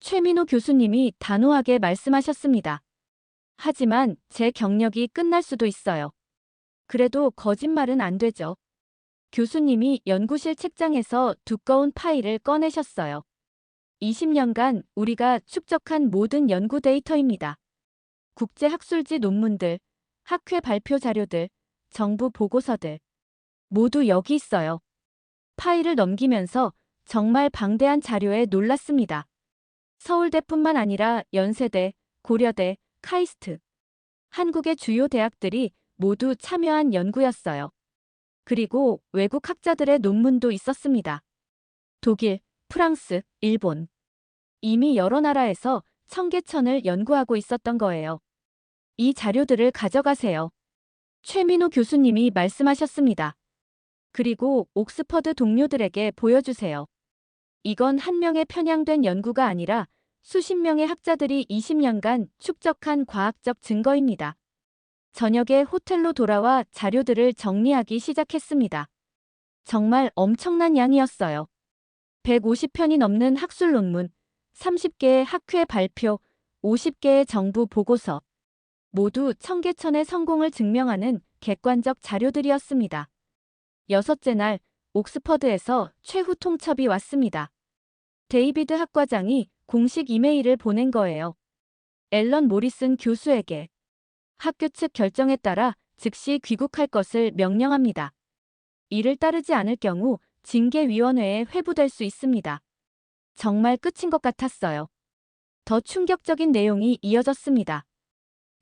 최민호 교수님이 단호하게 말씀하셨습니다. 하지만 제 경력이 끝날 수도 있어요. 그래도 거짓말은 안 되죠. 교수님이 연구실 책장에서 두꺼운 파일을 꺼내셨어요. 20년간 우리가 축적한 모든 연구 데이터입니다. 국제학술지 논문들, 학회 발표 자료들, 정부 보고서들. 모두 여기 있어요. 파일을 넘기면서 정말 방대한 자료에 놀랐습니다. 서울대뿐만 아니라 연세대, 고려대, 카이스트. 한국의 주요 대학들이 모두 참여한 연구였어요. 그리고 외국 학자들의 논문도 있었습니다. 독일, 프랑스, 일본. 이미 여러 나라에서 청계천을 연구하고 있었던 거예요. 이 자료들을 가져가세요. 최민호 교수님이 말씀하셨습니다. 그리고 옥스퍼드 동료들에게 보여주세요. 이건 한 명의 편향된 연구가 아니라 수십 명의 학자들이 20년간 축적한 과학적 증거입니다. 저녁에 호텔로 돌아와 자료들을 정리하기 시작했습니다. 정말 엄청난 양이었어요. 150편이 넘는 학술 논문, 30개의 학회 발표, 50개의 정부 보고서, 모두 청계천의 성공을 증명하는 객관적 자료들이었습니다. 여섯째 날, 옥스퍼드에서 최후 통첩이 왔습니다. 데이비드 학과장이 공식 이메일을 보낸 거예요. 앨런 모리슨 교수에게. 학교 측 결정에 따라 즉시 귀국할 것을 명령합니다. 이를 따르지 않을 경우 징계위원회에 회부될 수 있습니다. 정말 끝인 것 같았어요. 더 충격적인 내용이 이어졌습니다.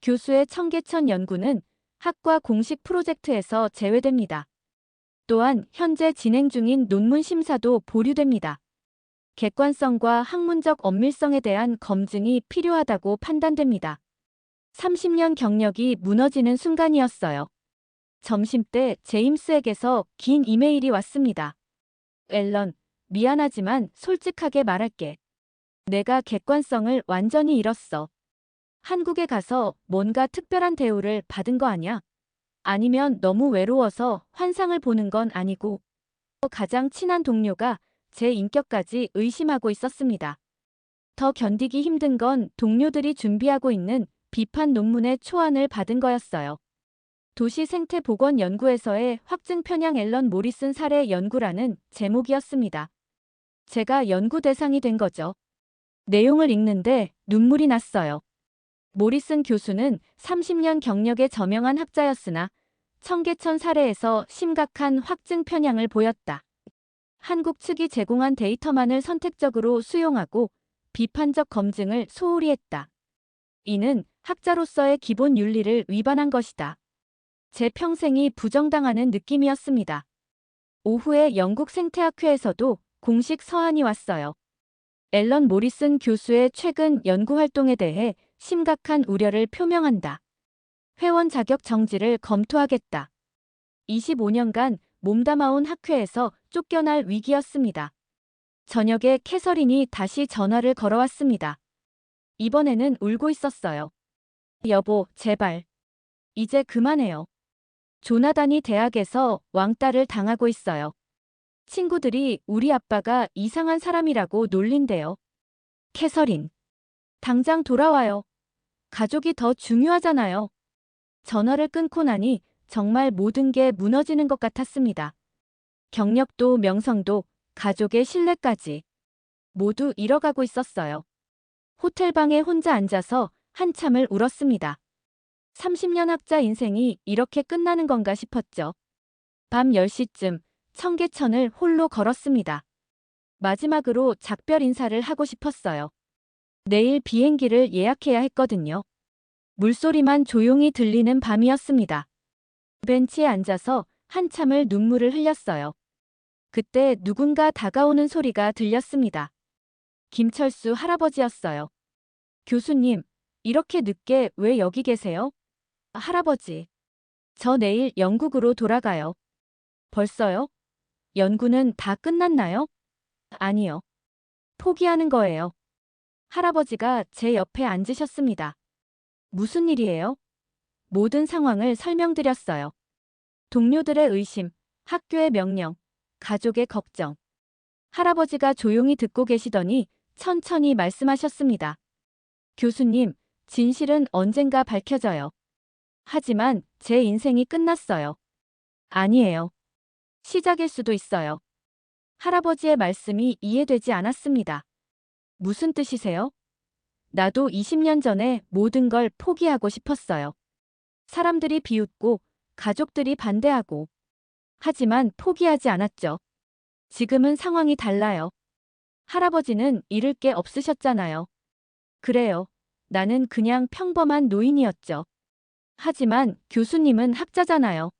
교수의 청계천 연구는 학과 공식 프로젝트에서 제외됩니다. 또한 현재 진행 중인 논문 심사도 보류됩니다. 객관성과 학문적 엄밀성에 대한 검증이 필요하다고 판단됩니다. 30년 경력이 무너지는 순간이었어요. 점심때 제임스에게서 긴 이메일이 왔습니다. 앨런, 미안하지만 솔직하게 말할게. 내가 객관성을 완전히 잃었어. 한국에 가서 뭔가 특별한 대우를 받은 거 아냐? 아니면 너무 외로워서 환상을 보는 건 아니고. 가장 친한 동료가 제 인격까지 의심하고 있었습니다. 더 견디기 힘든 건 동료들이 준비하고 있는 비판 논문의 초안을 받은 거였어요. 도시생태보건연구에서의 확증 편향 앨런 모리슨 사례 연구라는 제목이었습니다. 제가 연구 대상이 된 거죠. 내용을 읽는데 눈물이 났어요. 모리슨 교수는 30년 경력의 저명한 학자였으나 청계천 사례에서 심각한 확증 편향을 보였다. 한국 측이 제공한 데이터만을 선택적으로 수용하고 비판적 검증을 소홀히 했다. 이는 학자로서의 기본 윤리를 위반한 것이다. 제 평생이 부정당하는 느낌이었습니다. 오후에 영국 생태학회에서도 공식 서한이 왔어요. 앨런 모리슨 교수의 최근 연구 활동에 대해 심각한 우려를 표명한다. 회원 자격 정지를 검토하겠다. 25년간 몸담아온 학회에서 쫓겨날 위기였습니다. 저녁에 캐서린이 다시 전화를 걸어왔습니다. 이번에는 울고 있었어요. 여보, 제발. 이제 그만해요. 조나단이 대학에서 왕따를 당하고 있어요. 친구들이 우리 아빠가 이상한 사람이라고 놀린대요. 캐서린. 당장 돌아와요. 가족이 더 중요하잖아요. 전화를 끊고 나니 정말 모든 게 무너지는 것 같았습니다. 경력도 명성도 가족의 신뢰까지 모두 잃어가고 있었어요. 호텔방에 혼자 앉아서 한참을 울었습니다. 30년 학자 인생이 이렇게 끝나는 건가 싶었죠. 밤 10시쯤 청계천을 홀로 걸었습니다. 마지막으로 작별 인사를 하고 싶었어요. 내일 비행기를 예약해야 했거든요. 물소리만 조용히 들리는 밤이었습니다. 벤치에 앉아서 한참을 눈물을 흘렸어요. 그때 누군가 다가오는 소리가 들렸습니다. 김철수 할아버지였어요. 교수님, 이렇게 늦게 왜 여기 계세요? 할아버지, 저 내일 영국으로 돌아가요. 벌써요? 연구는 다 끝났나요? 아니요. 포기하는 거예요. 할아버지가 제 옆에 앉으셨습니다. 무슨 일이에요? 모든 상황을 설명드렸어요. 동료들의 의심, 학교의 명령, 가족의 걱정. 할아버지가 조용히 듣고 계시더니 천천히 말씀하셨습니다. 교수님, 진실은 언젠가 밝혀져요. 하지만 제 인생이 끝났어요. 아니에요. 시작일 수도 있어요. 할아버지의 말씀이 이해되지 않았습니다. 무슨 뜻이세요? 나도 20년 전에 모든 걸 포기하고 싶었어요. 사람들이 비웃고 가족들이 반대하고. 하지만 포기하지 않았죠. 지금은 상황이 달라요. 할아버지는 잃을 게 없으셨잖아요. 그래요. 나는 그냥 평범한 노인이었죠. 하지만 교수님은 학자잖아요.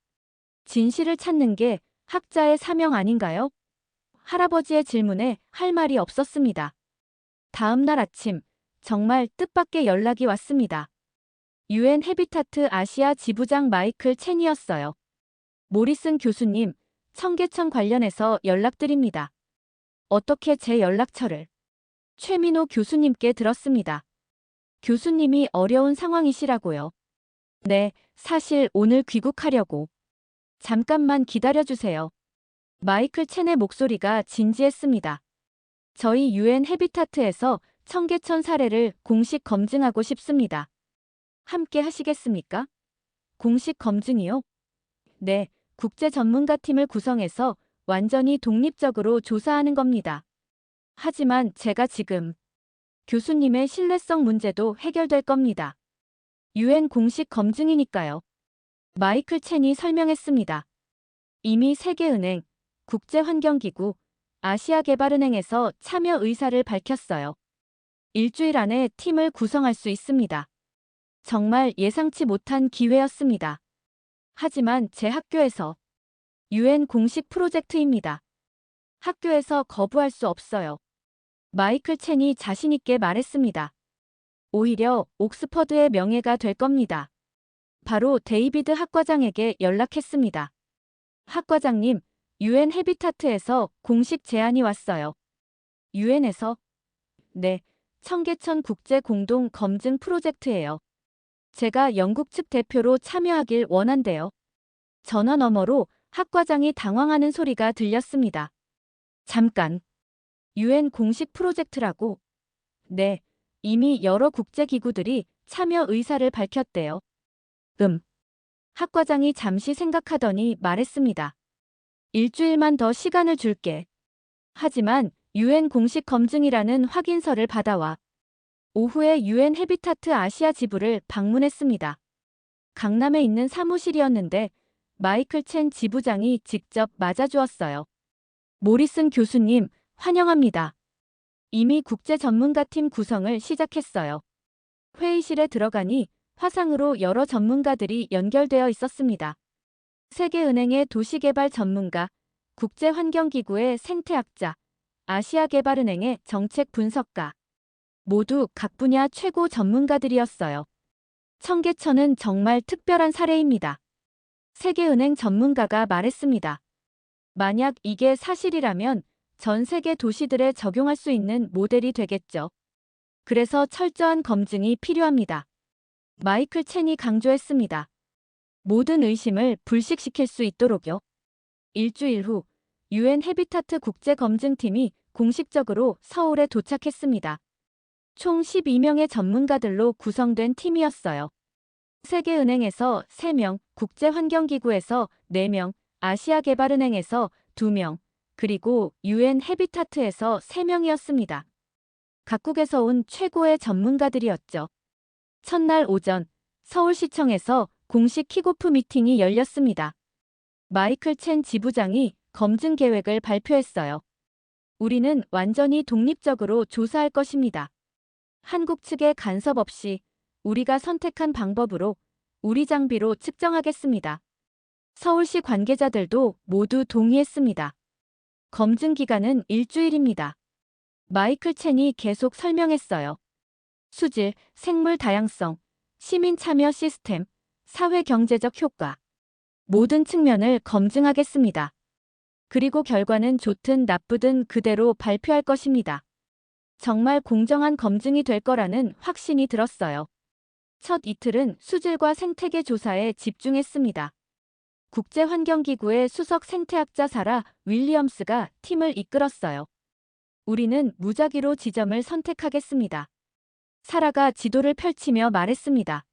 진실을 찾는 게 학자의 사명 아닌가요? 할아버지의 질문에 할 말이 없었습니다. 다음 날 아침, 정말 뜻밖의 연락이 왔습니다. UN 해비타트 아시아 지부장 마이클 첸이었어요. 모리슨 교수님, 청계천 관련해서 연락드립니다. 어떻게 제 연락처를? 최민호 교수님께 들었습니다. 교수님이 어려운 상황이시라고요. 네, 사실 오늘 귀국하려고. 잠깐만 기다려주세요. 마이클 첸의 목소리가 진지했습니다. 저희 UN 헤비타트에서 청계천 사례를 공식 검증하고 싶습니다. 함께 하시겠습니까? 공식 검증이요? 네, 국제 전문가 팀을 구성해서 완전히 독립적으로 조사하는 겁니다. 하지만 제가 지금 교수님의 신뢰성 문제도 해결될 겁니다. UN 공식 검증이니까요. 마이클 첸이 설명했습니다. 이미 세계은행, 국제환경기구, 아시아개발은행에서 참여 의사를 밝혔어요. 일주일 안에 팀을 구성할 수 있습니다. 정말 예상치 못한 기회였습니다. 하지만 제 학교에서 UN 공식 프로젝트입니다. 학교에서 거부할 수 없어요. 마이클 첸이 자신있게 말했습니다. 오히려 옥스퍼드의 명예가 될 겁니다. 바로 데이비드 학과장에게 연락했습니다. 학과장님, UN 헤비타트에서 공식 제안이 왔어요. UN에서? 네, 청계천 국제 공동 검증 프로젝트예요. 제가 영국 측 대표로 참여하길 원한대요. 전화 너머로 학과장이 당황하는 소리가 들렸습니다. 잠깐. UN 공식 프로젝트라고? 네, 이미 여러 국제기구들이 참여 의사를 밝혔대요. 학과장이 잠시 생각하더니 말했습니다. 일주일만 더 시간을 줄게. 하지만 UN 공식 검증이라는 확인서를 받아와. 오후에 UN 헤비타트 아시아 지부를 방문했습니다. 강남에 있는 사무실이었는데 마이클 첸 지부장이 직접 맞아주었어요. 모리슨 교수님, 환영합니다. 이미 국제 전문가팀 구성을 시작했어요. 회의실에 들어가니 화상으로 여러 전문가들이 연결되어 있었습니다. 세계은행의 도시개발 전문가, 국제환경기구의 생태학자, 아시아개발은행의 정책 분석가. 모두 각 분야 최고 전문가들이었어요. 청계천은 정말 특별한 사례입니다. 세계은행 전문가가 말했습니다. 만약 이게 사실이라면 전 세계 도시들에 적용할 수 있는 모델이 되겠죠. 그래서 철저한 검증이 필요합니다. 마이클 첸이 강조했습니다. 모든 의심을 불식시킬 수 있도록요. 일주일 후 UN 헤비타트 국제검증팀이 공식적으로 서울에 도착했습니다. 총 12명의 전문가들로 구성된 팀이었어요. 세계은행에서 3명, 국제환경기구에서 4명, 아시아개발은행에서 2명, 그리고 UN 헤비타트에서 3명이었습니다. 각국에서 온 최고의 전문가들이었죠. 첫날 오전, 서울시청에서 공식 킥오프 미팅이 열렸습니다. 마이클 첸 지부장이 검증 계획을 발표했어요. 우리는 완전히 독립적으로 조사할 것입니다. 한국 측의 간섭 없이 우리가 선택한 방법으로 우리 장비로 측정하겠습니다. 서울시 관계자들도 모두 동의했습니다. 검증 기간은 일주일입니다. 마이클 첸이 계속 설명했어요. 수질, 생물 다양성, 시민 참여 시스템, 사회 경제적 효과. 모든 측면을 검증하겠습니다. 그리고 결과는 좋든 나쁘든 그대로 발표할 것입니다. 정말 공정한 검증이 될 거라는 확신이 들었어요. 첫 이틀은 수질과 생태계 조사에 집중했습니다. 국제환경기구의 수석 생태학자 사라 윌리엄스가 팀을 이끌었어요. 우리는 무작위로 지점을 선택하겠습니다. 사라가 지도를 펼치며 말했습니다.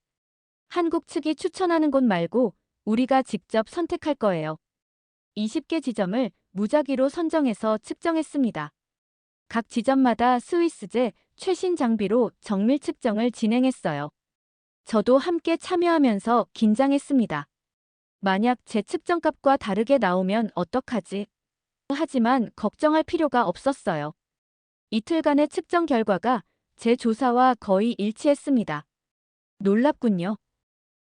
한국 측이 추천하는 곳 말고 우리가 직접 선택할 거예요. 20개 지점을 무작위로 선정해서 측정했습니다. 각 지점마다 스위스제 최신 장비로 정밀 측정을 진행했어요. 저도 함께 참여하면서 긴장했습니다. 만약 제 측정값과 다르게 나오면 어떡하지? 하지만 걱정할 필요가 없었어요. 이틀간의 측정 결과가 제 조사와 거의 일치했습니다. 놀랍군요.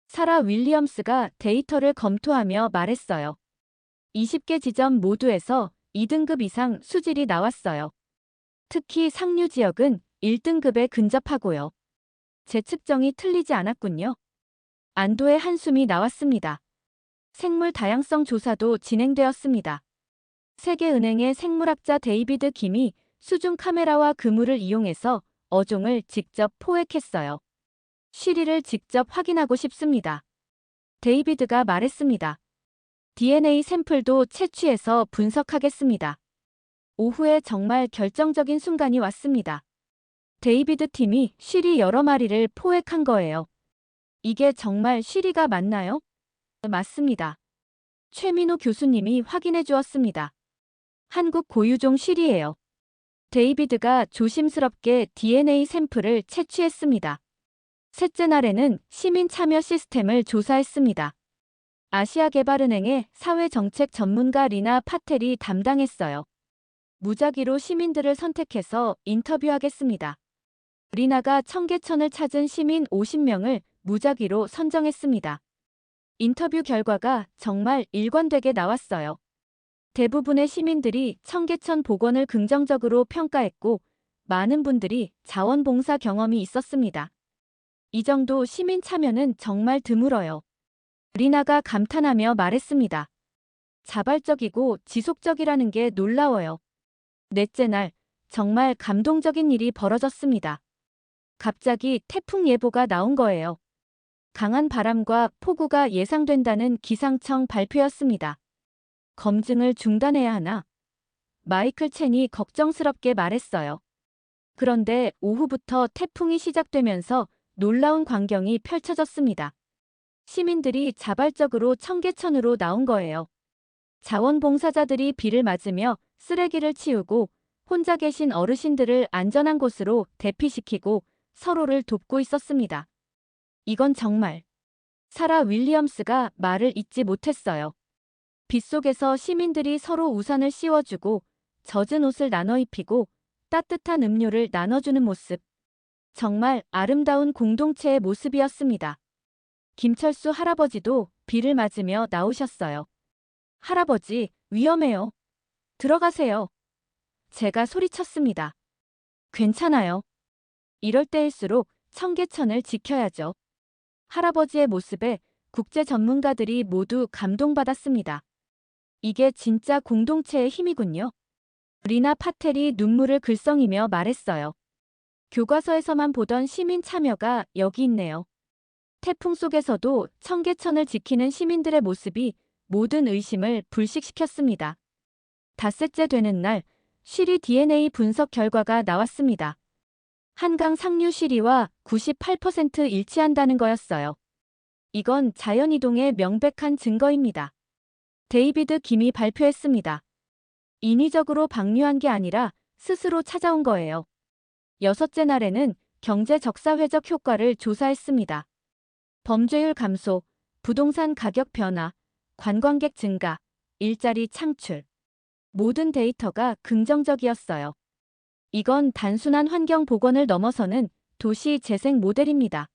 사라 윌리엄스가 데이터를 검토하며 말했어요. 20개 지점 모두에서 2등급 이상 수질이 나왔어요. 특히 상류 지역은 1등급에 근접하고요. 제 측정이 틀리지 않았군요. 안도의 한숨이 나왔습니다. 생물 다양성 조사도 진행되었습니다. 세계은행의 생물학자 데이비드 김이 수중 카메라와 그물을 이용해서 어종을 직접 포획했어요. 쉬리를 직접 확인하고 싶습니다. 데이비드가 말했습니다. DNA 샘플도 채취해서 분석하겠습니다. 오후에 정말 결정적인 순간이 왔습니다. 데이비드 팀이 쉬리 여러 마리를 포획한 거예요. 이게 정말 쉬리가 맞나요? 맞습니다. 최민호 교수님이 확인해 주었습니다. 한국 고유종 쉬리예요. 데이비드가 조심스럽게 DNA 샘플을 채취했습니다. 셋째 날에는 시민 참여 시스템을 조사했습니다. 아시아개발은행의 사회정책 전문가 리나 파텔이 담당했어요. 무작위로 시민들을 선택해서 인터뷰하겠습니다. 리나가 청계천을 찾은 시민 50명을 무작위로 선정했습니다. 인터뷰 결과가 정말 일관되게 나왔어요. 대부분의 시민들이 청계천 복원을 긍정적으로 평가했고 많은 분들이 자원봉사 경험이 있었습니다. 이 정도 시민 참여는 정말 드물어요. 리나가 감탄하며 말했습니다. 자발적이고 지속적이라는 게 놀라워요. 넷째 날, 정말 감동적인 일이 벌어졌습니다. 갑자기 태풍 예보가 나온 거예요. 강한 바람과 폭우가 예상된다는 기상청 발표였습니다. 검증을 중단해야 하나? 마이클 첸이 걱정스럽게 말했어요. 그런데 오후부터 태풍이 시작되면서 놀라운 광경이 펼쳐졌습니다. 시민들이 자발적으로 청계천으로 나온 거예요. 자원봉사자들이 비를 맞으며 쓰레기를 치우고 혼자 계신 어르신들을 안전한 곳으로 대피시키고 서로를 돕고 있었습니다. 이건 정말 사라 윌리엄스가 말을 잇지 못했어요. 빗속에서 시민들이 서로 우산을 씌워주고 젖은 옷을 나눠 입히고 따뜻한 음료를 나눠주는 모습. 정말 아름다운 공동체의 모습이었습니다. 김철수 할아버지도 비를 맞으며 나오셨어요. 할아버지, 위험해요. 들어가세요. 제가 소리쳤습니다. 괜찮아요. 이럴 때일수록 청계천을 지켜야죠. 할아버지의 모습에 국제 전문가들이 모두 감동받았습니다. 이게 진짜 공동체의 힘이군요. 리나 파텔이 눈물을 글썽이며 말했어요. 교과서에서만 보던 시민 참여가 여기 있네요. 태풍 속에서도 청계천을 지키는 시민들의 모습이 모든 의심을 불식시켰습니다. 닷새째 되는 날, 쉬리 DNA 분석 결과가 나왔습니다. 한강 상류 쉬리와 98% 일치한다는 거였어요. 이건 자연이동의 명백한 증거입니다. 데이비드 김이 발표했습니다. 인위적으로 방류한 게 아니라 스스로 찾아온 거예요. 여섯째 날에는 경제 적사회적 효과를 조사했습니다. 범죄율 감소, 부동산 가격 변화, 관광객 증가, 일자리 창출. 모든 데이터가 긍정적이었어요. 이건 단순한 환경 복원을 넘어서는 도시 재생 모델입니다.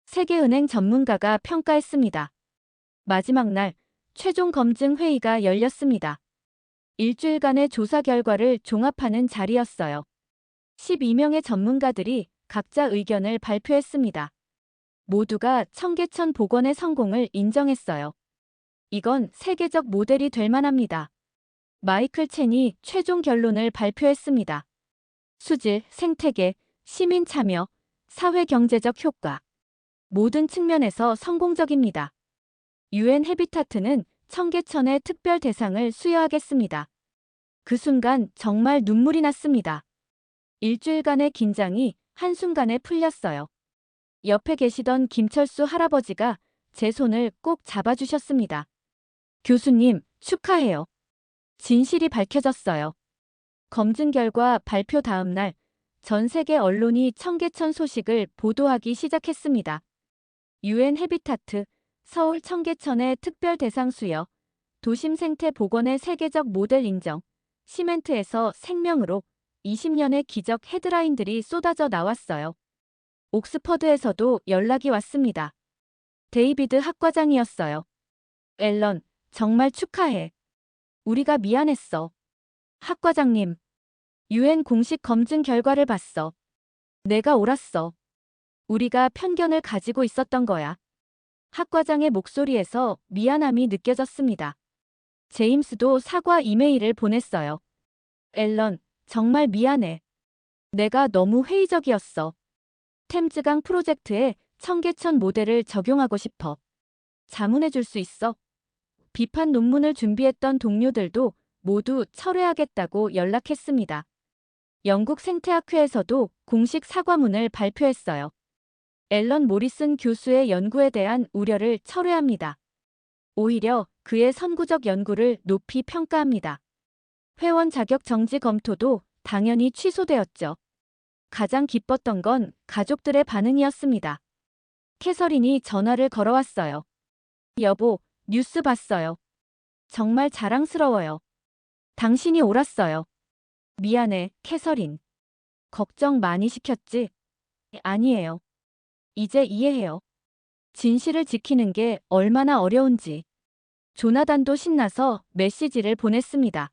세계은행 전문가가 평가했습니다. 마지막 날, 최종 검증 회의가 열렸습니다. 일주일간의 조사 결과를 종합하는 자리였어요. 12명의 전문가들이 각자 의견을 발표했습니다. 모두가 청계천 복원의 성공을 인정했어요. 이건 세계적 모델이 될 만합니다. 마이클 첸이 최종 결론을 발표했습니다. 수질, 생태계, 시민 참여, 사회경제적 효과. 모든 측면에서 성공적입니다. UN 해비타트는 청계천의 특별 대상을 수여하겠습니다. 그 순간 정말 눈물이 났습니다. 일주일간의 긴장이 한순간에 풀렸어요. 옆에 계시던 김철수 할아버지가 제 손을 꼭 잡아주셨습니다. 교수님, 축하해요. 진실이 밝혀졌어요. 검증 결과 발표 다음 날, 전 세계 언론이 청계천 소식을 보도하기 시작했습니다. UN 해비타트, 서울 청계천의 특별 대상 수여, 도심 생태 복원의 세계적 모델 인정, 시멘트에서 생명으로 20년의 기적 헤드라인들이 쏟아져 나왔어요. 옥스퍼드에서도 연락이 왔습니다. 데이비드 학과장이었어요. 앨런, 정말 축하해. 우리가 미안했어. 학과장님, UN 공식 검증 결과를 봤어. 내가 옳았어. 우리가 편견을 가지고 있었던 거야. 학과장의 목소리에서 미안함이 느껴졌습니다. 제임스도 사과 이메일을 보냈어요. 앨런, 정말 미안해. 내가 너무 회의적이었어. 템즈강 프로젝트에 청계천 모델을 적용하고 싶어. 자문해 줄 수 있어? 비판 논문을 준비했던 동료들도 모두 철회하겠다고 연락했습니다. 영국 생태학회에서도 공식 사과문을 발표했어요. 앨런 모리슨 교수의 연구에 대한 우려를 철회합니다. 오히려 그의 선구적 연구를 높이 평가합니다. 회원 자격 정지 검토도 당연히 취소되었죠. 가장 기뻤던 건 가족들의 반응이었습니다. 캐서린이 전화를 걸어왔어요. 여보, 뉴스 봤어요. 정말 자랑스러워요. 당신이 옳았어요. 미안해, 캐서린. 걱정 많이 시켰지? 아니에요. 이제 이해해요. 진실을 지키는 게 얼마나 어려운지. 조나단도 신나서 메시지를 보냈습니다.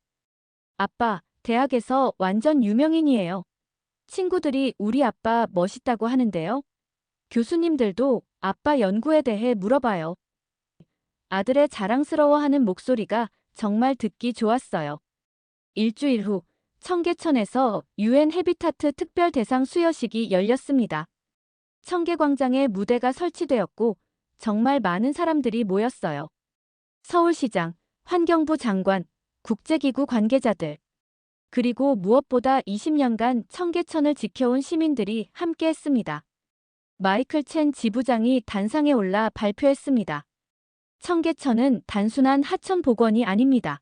아빠, 대학에서 완전 유명인이에요. 친구들이 우리 아빠 멋있다고 하는데요. 교수님들도 아빠 연구에 대해 물어봐요. 아들의 자랑스러워하는 목소리가 정말 듣기 좋았어요. 일주일 후 청계천에서 UN 헤비타트 특별 대상 수여식이 열렸습니다. 청계광장에 무대가 설치되었고 정말 많은 사람들이 모였어요. 서울시장, 환경부 장관, 국제기구 관계자들, 그리고 무엇보다 20년간 청계천을 지켜온 시민들이 함께했습니다. 마이클 첸 지부장이 단상에 올라 발표했습니다. 청계천은 단순한 하천 복원이 아닙니다.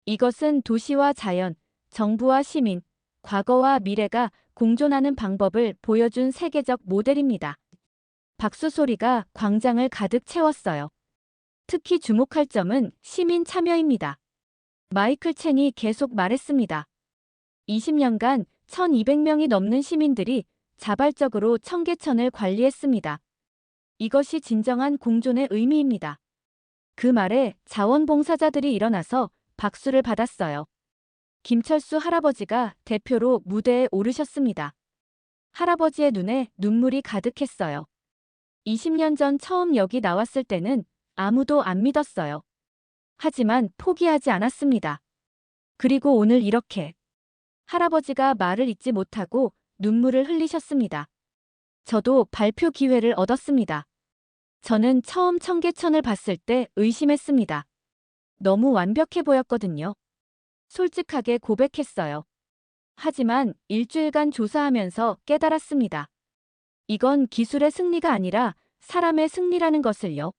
이것은 도시와 자연, 정부와 시민, 과거와 미래가 공존하는 방법을 보여준 세계적 모델입니다. 박수 소리가 광장을 가득 채웠어요. 특히 주목할 점은 시민 참여입니다. 마이클 첸이 계속 말했습니다. 20년간 1200명이 넘는 시민들이 자발적으로 청계천을 관리했습니다. 이것이 진정한 공존의 의미입니다. 그 말에 자원봉사자들이 일어나서 박수를 받았어요. 김철수 할아버지가 대표로 무대에 오르셨습니다. 할아버지의 눈에 눈물이 가득했어요. 20년 전 처음 여기 나왔을 때는 아무도 안 믿었어요. 하지만 포기하지 않았습니다. 그리고 오늘 이렇게 할아버지가 말을 잇지 못하고 눈물을 흘리셨습니다. 저도 발표 기회를 얻었습니다. 저는 처음 청계천을 봤을 때 의심했습니다. 너무 완벽해 보였거든요. 솔직하게 고백했어요. 하지만 일주일간 조사하면서 깨달았습니다. 이건 기술의 승리가 아니라 사람의 승리라는 것을요.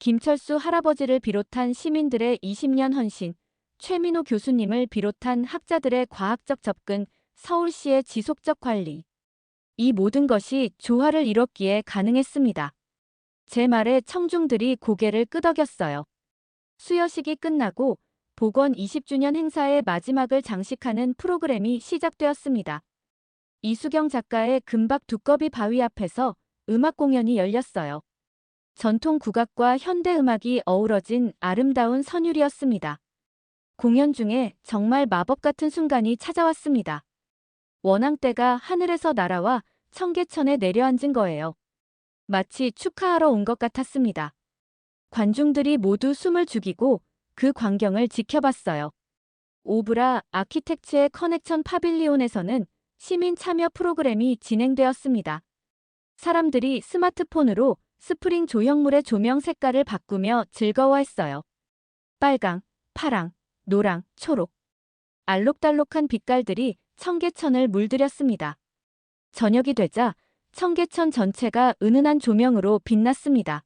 김철수 할아버지를 비롯한 시민들의 20년 헌신, 최민호 교수님을 비롯한 학자들의 과학적 접근, 서울시의 지속적 관리. 이 모든 것이 조화를 이뤘기에 가능했습니다. 제 말에 청중들이 고개를 끄덕였어요. 수여식이 끝나고 복원 20주년 행사의 마지막을 장식하는 프로그램이 시작되었습니다. 이수경 작가의 금박 두꺼비 바위 앞에서 음악 공연이 열렸어요. 전통 국악과 현대 음악이 어우러진 아름다운 선율이었습니다. 공연 중에 정말 마법 같은 순간이 찾아왔습니다. 원앙대가 하늘에서 날아와 청계천에 내려앉은 거예요. 마치 축하하러 온 것 같았습니다. 관중들이 모두 숨을 죽이고 그 광경을 지켜봤어요. 오브라 아키텍츠의 커넥션 파빌리온에서는 시민 참여 프로그램이 진행되었습니다. 사람들이 스마트폰으로 스프링 조형물의 조명 색깔을 바꾸며 즐거워했어요. 빨강, 파랑, 노랑, 초록. 알록달록한 빛깔들이 청계천을 물들였습니다. 저녁이 되자 청계천 전체가 은은한 조명으로 빛났습니다.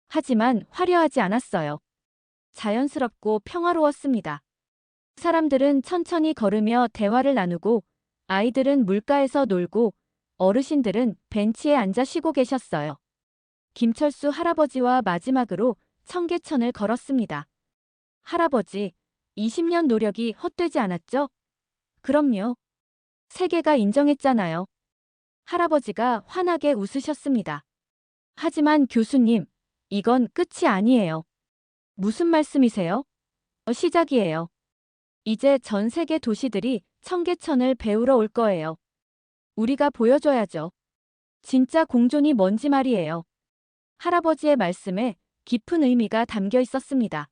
하지만 화려하지 않았어요. 자연스럽고 평화로웠습니다. 사람들은 천천히 걸으며 대화를 나누고 아이들은 물가에서 놀고 어르신들은 벤치에 앉아 쉬고 계셨어요. 김철수 할아버지와 마지막으로 청계천을 걸었습니다. 할아버지, 20년 노력이 헛되지 않았죠? 그럼요. 세계가 인정했잖아요. 할아버지가 환하게 웃으셨습니다. 하지만 교수님, 이건 끝이 아니에요. 무슨 말씀이세요? 시작이에요. 이제 전 세계 도시들이 청계천을 배우러 올 거예요. 우리가 보여줘야죠. 진짜 공존이 뭔지 말이에요. 할아버지의 말씀에 깊은 의미가 담겨 있었습니다.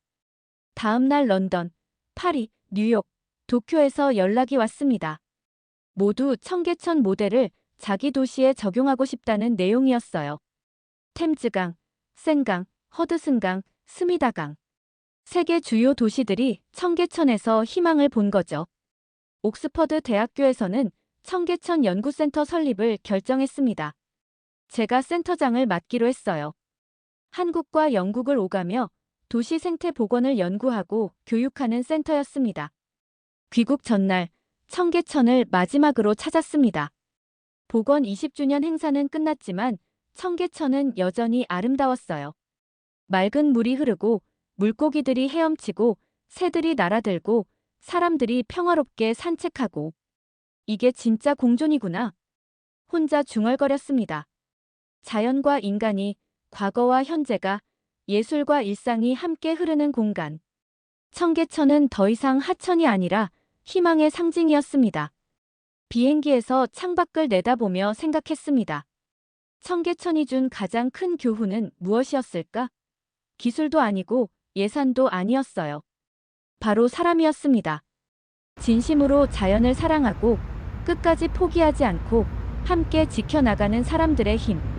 다음 날 런던, 파리, 뉴욕, 도쿄에서 연락이 왔습니다. 모두 청계천 모델을 자기 도시에 적용하고 싶다는 내용이었어요. 템즈강, 센강, 허드슨강, 스미다강. 세계 주요 도시들이 청계천에서 희망을 본 거죠. 옥스퍼드 대학교에서는 청계천 연구센터 설립을 결정했습니다. 제가 센터장을 맡기로 했어요. 한국과 영국을 오가며 도시 생태 복원을 연구하고 교육하는 센터였습니다. 귀국 전날 청계천을 마지막으로 찾았습니다. 복원 20주년 행사는 끝났지만 청계천은 여전히 아름다웠어요. 맑은 물이 흐르고 물고기들이 헤엄치고 새들이 날아들고 사람들이 평화롭게 산책하고 이게 진짜 공존이구나. 혼자 중얼거렸습니다. 자연과 인간이, 과거와 현재가, 예술과 일상이 함께 흐르는 공간. 청계천은 더 이상 하천이 아니라 희망의 상징이었습니다. 비행기에서 창밖을 내다보며 생각했습니다. 청계천이 준 가장 큰 교훈은 무엇이었을까? 기술도 아니고 예산도 아니었어요. 바로 사람이었습니다. 진심으로 자연을 사랑하고 끝까지 포기하지 않고 함께 지켜나가는 사람들의 힘.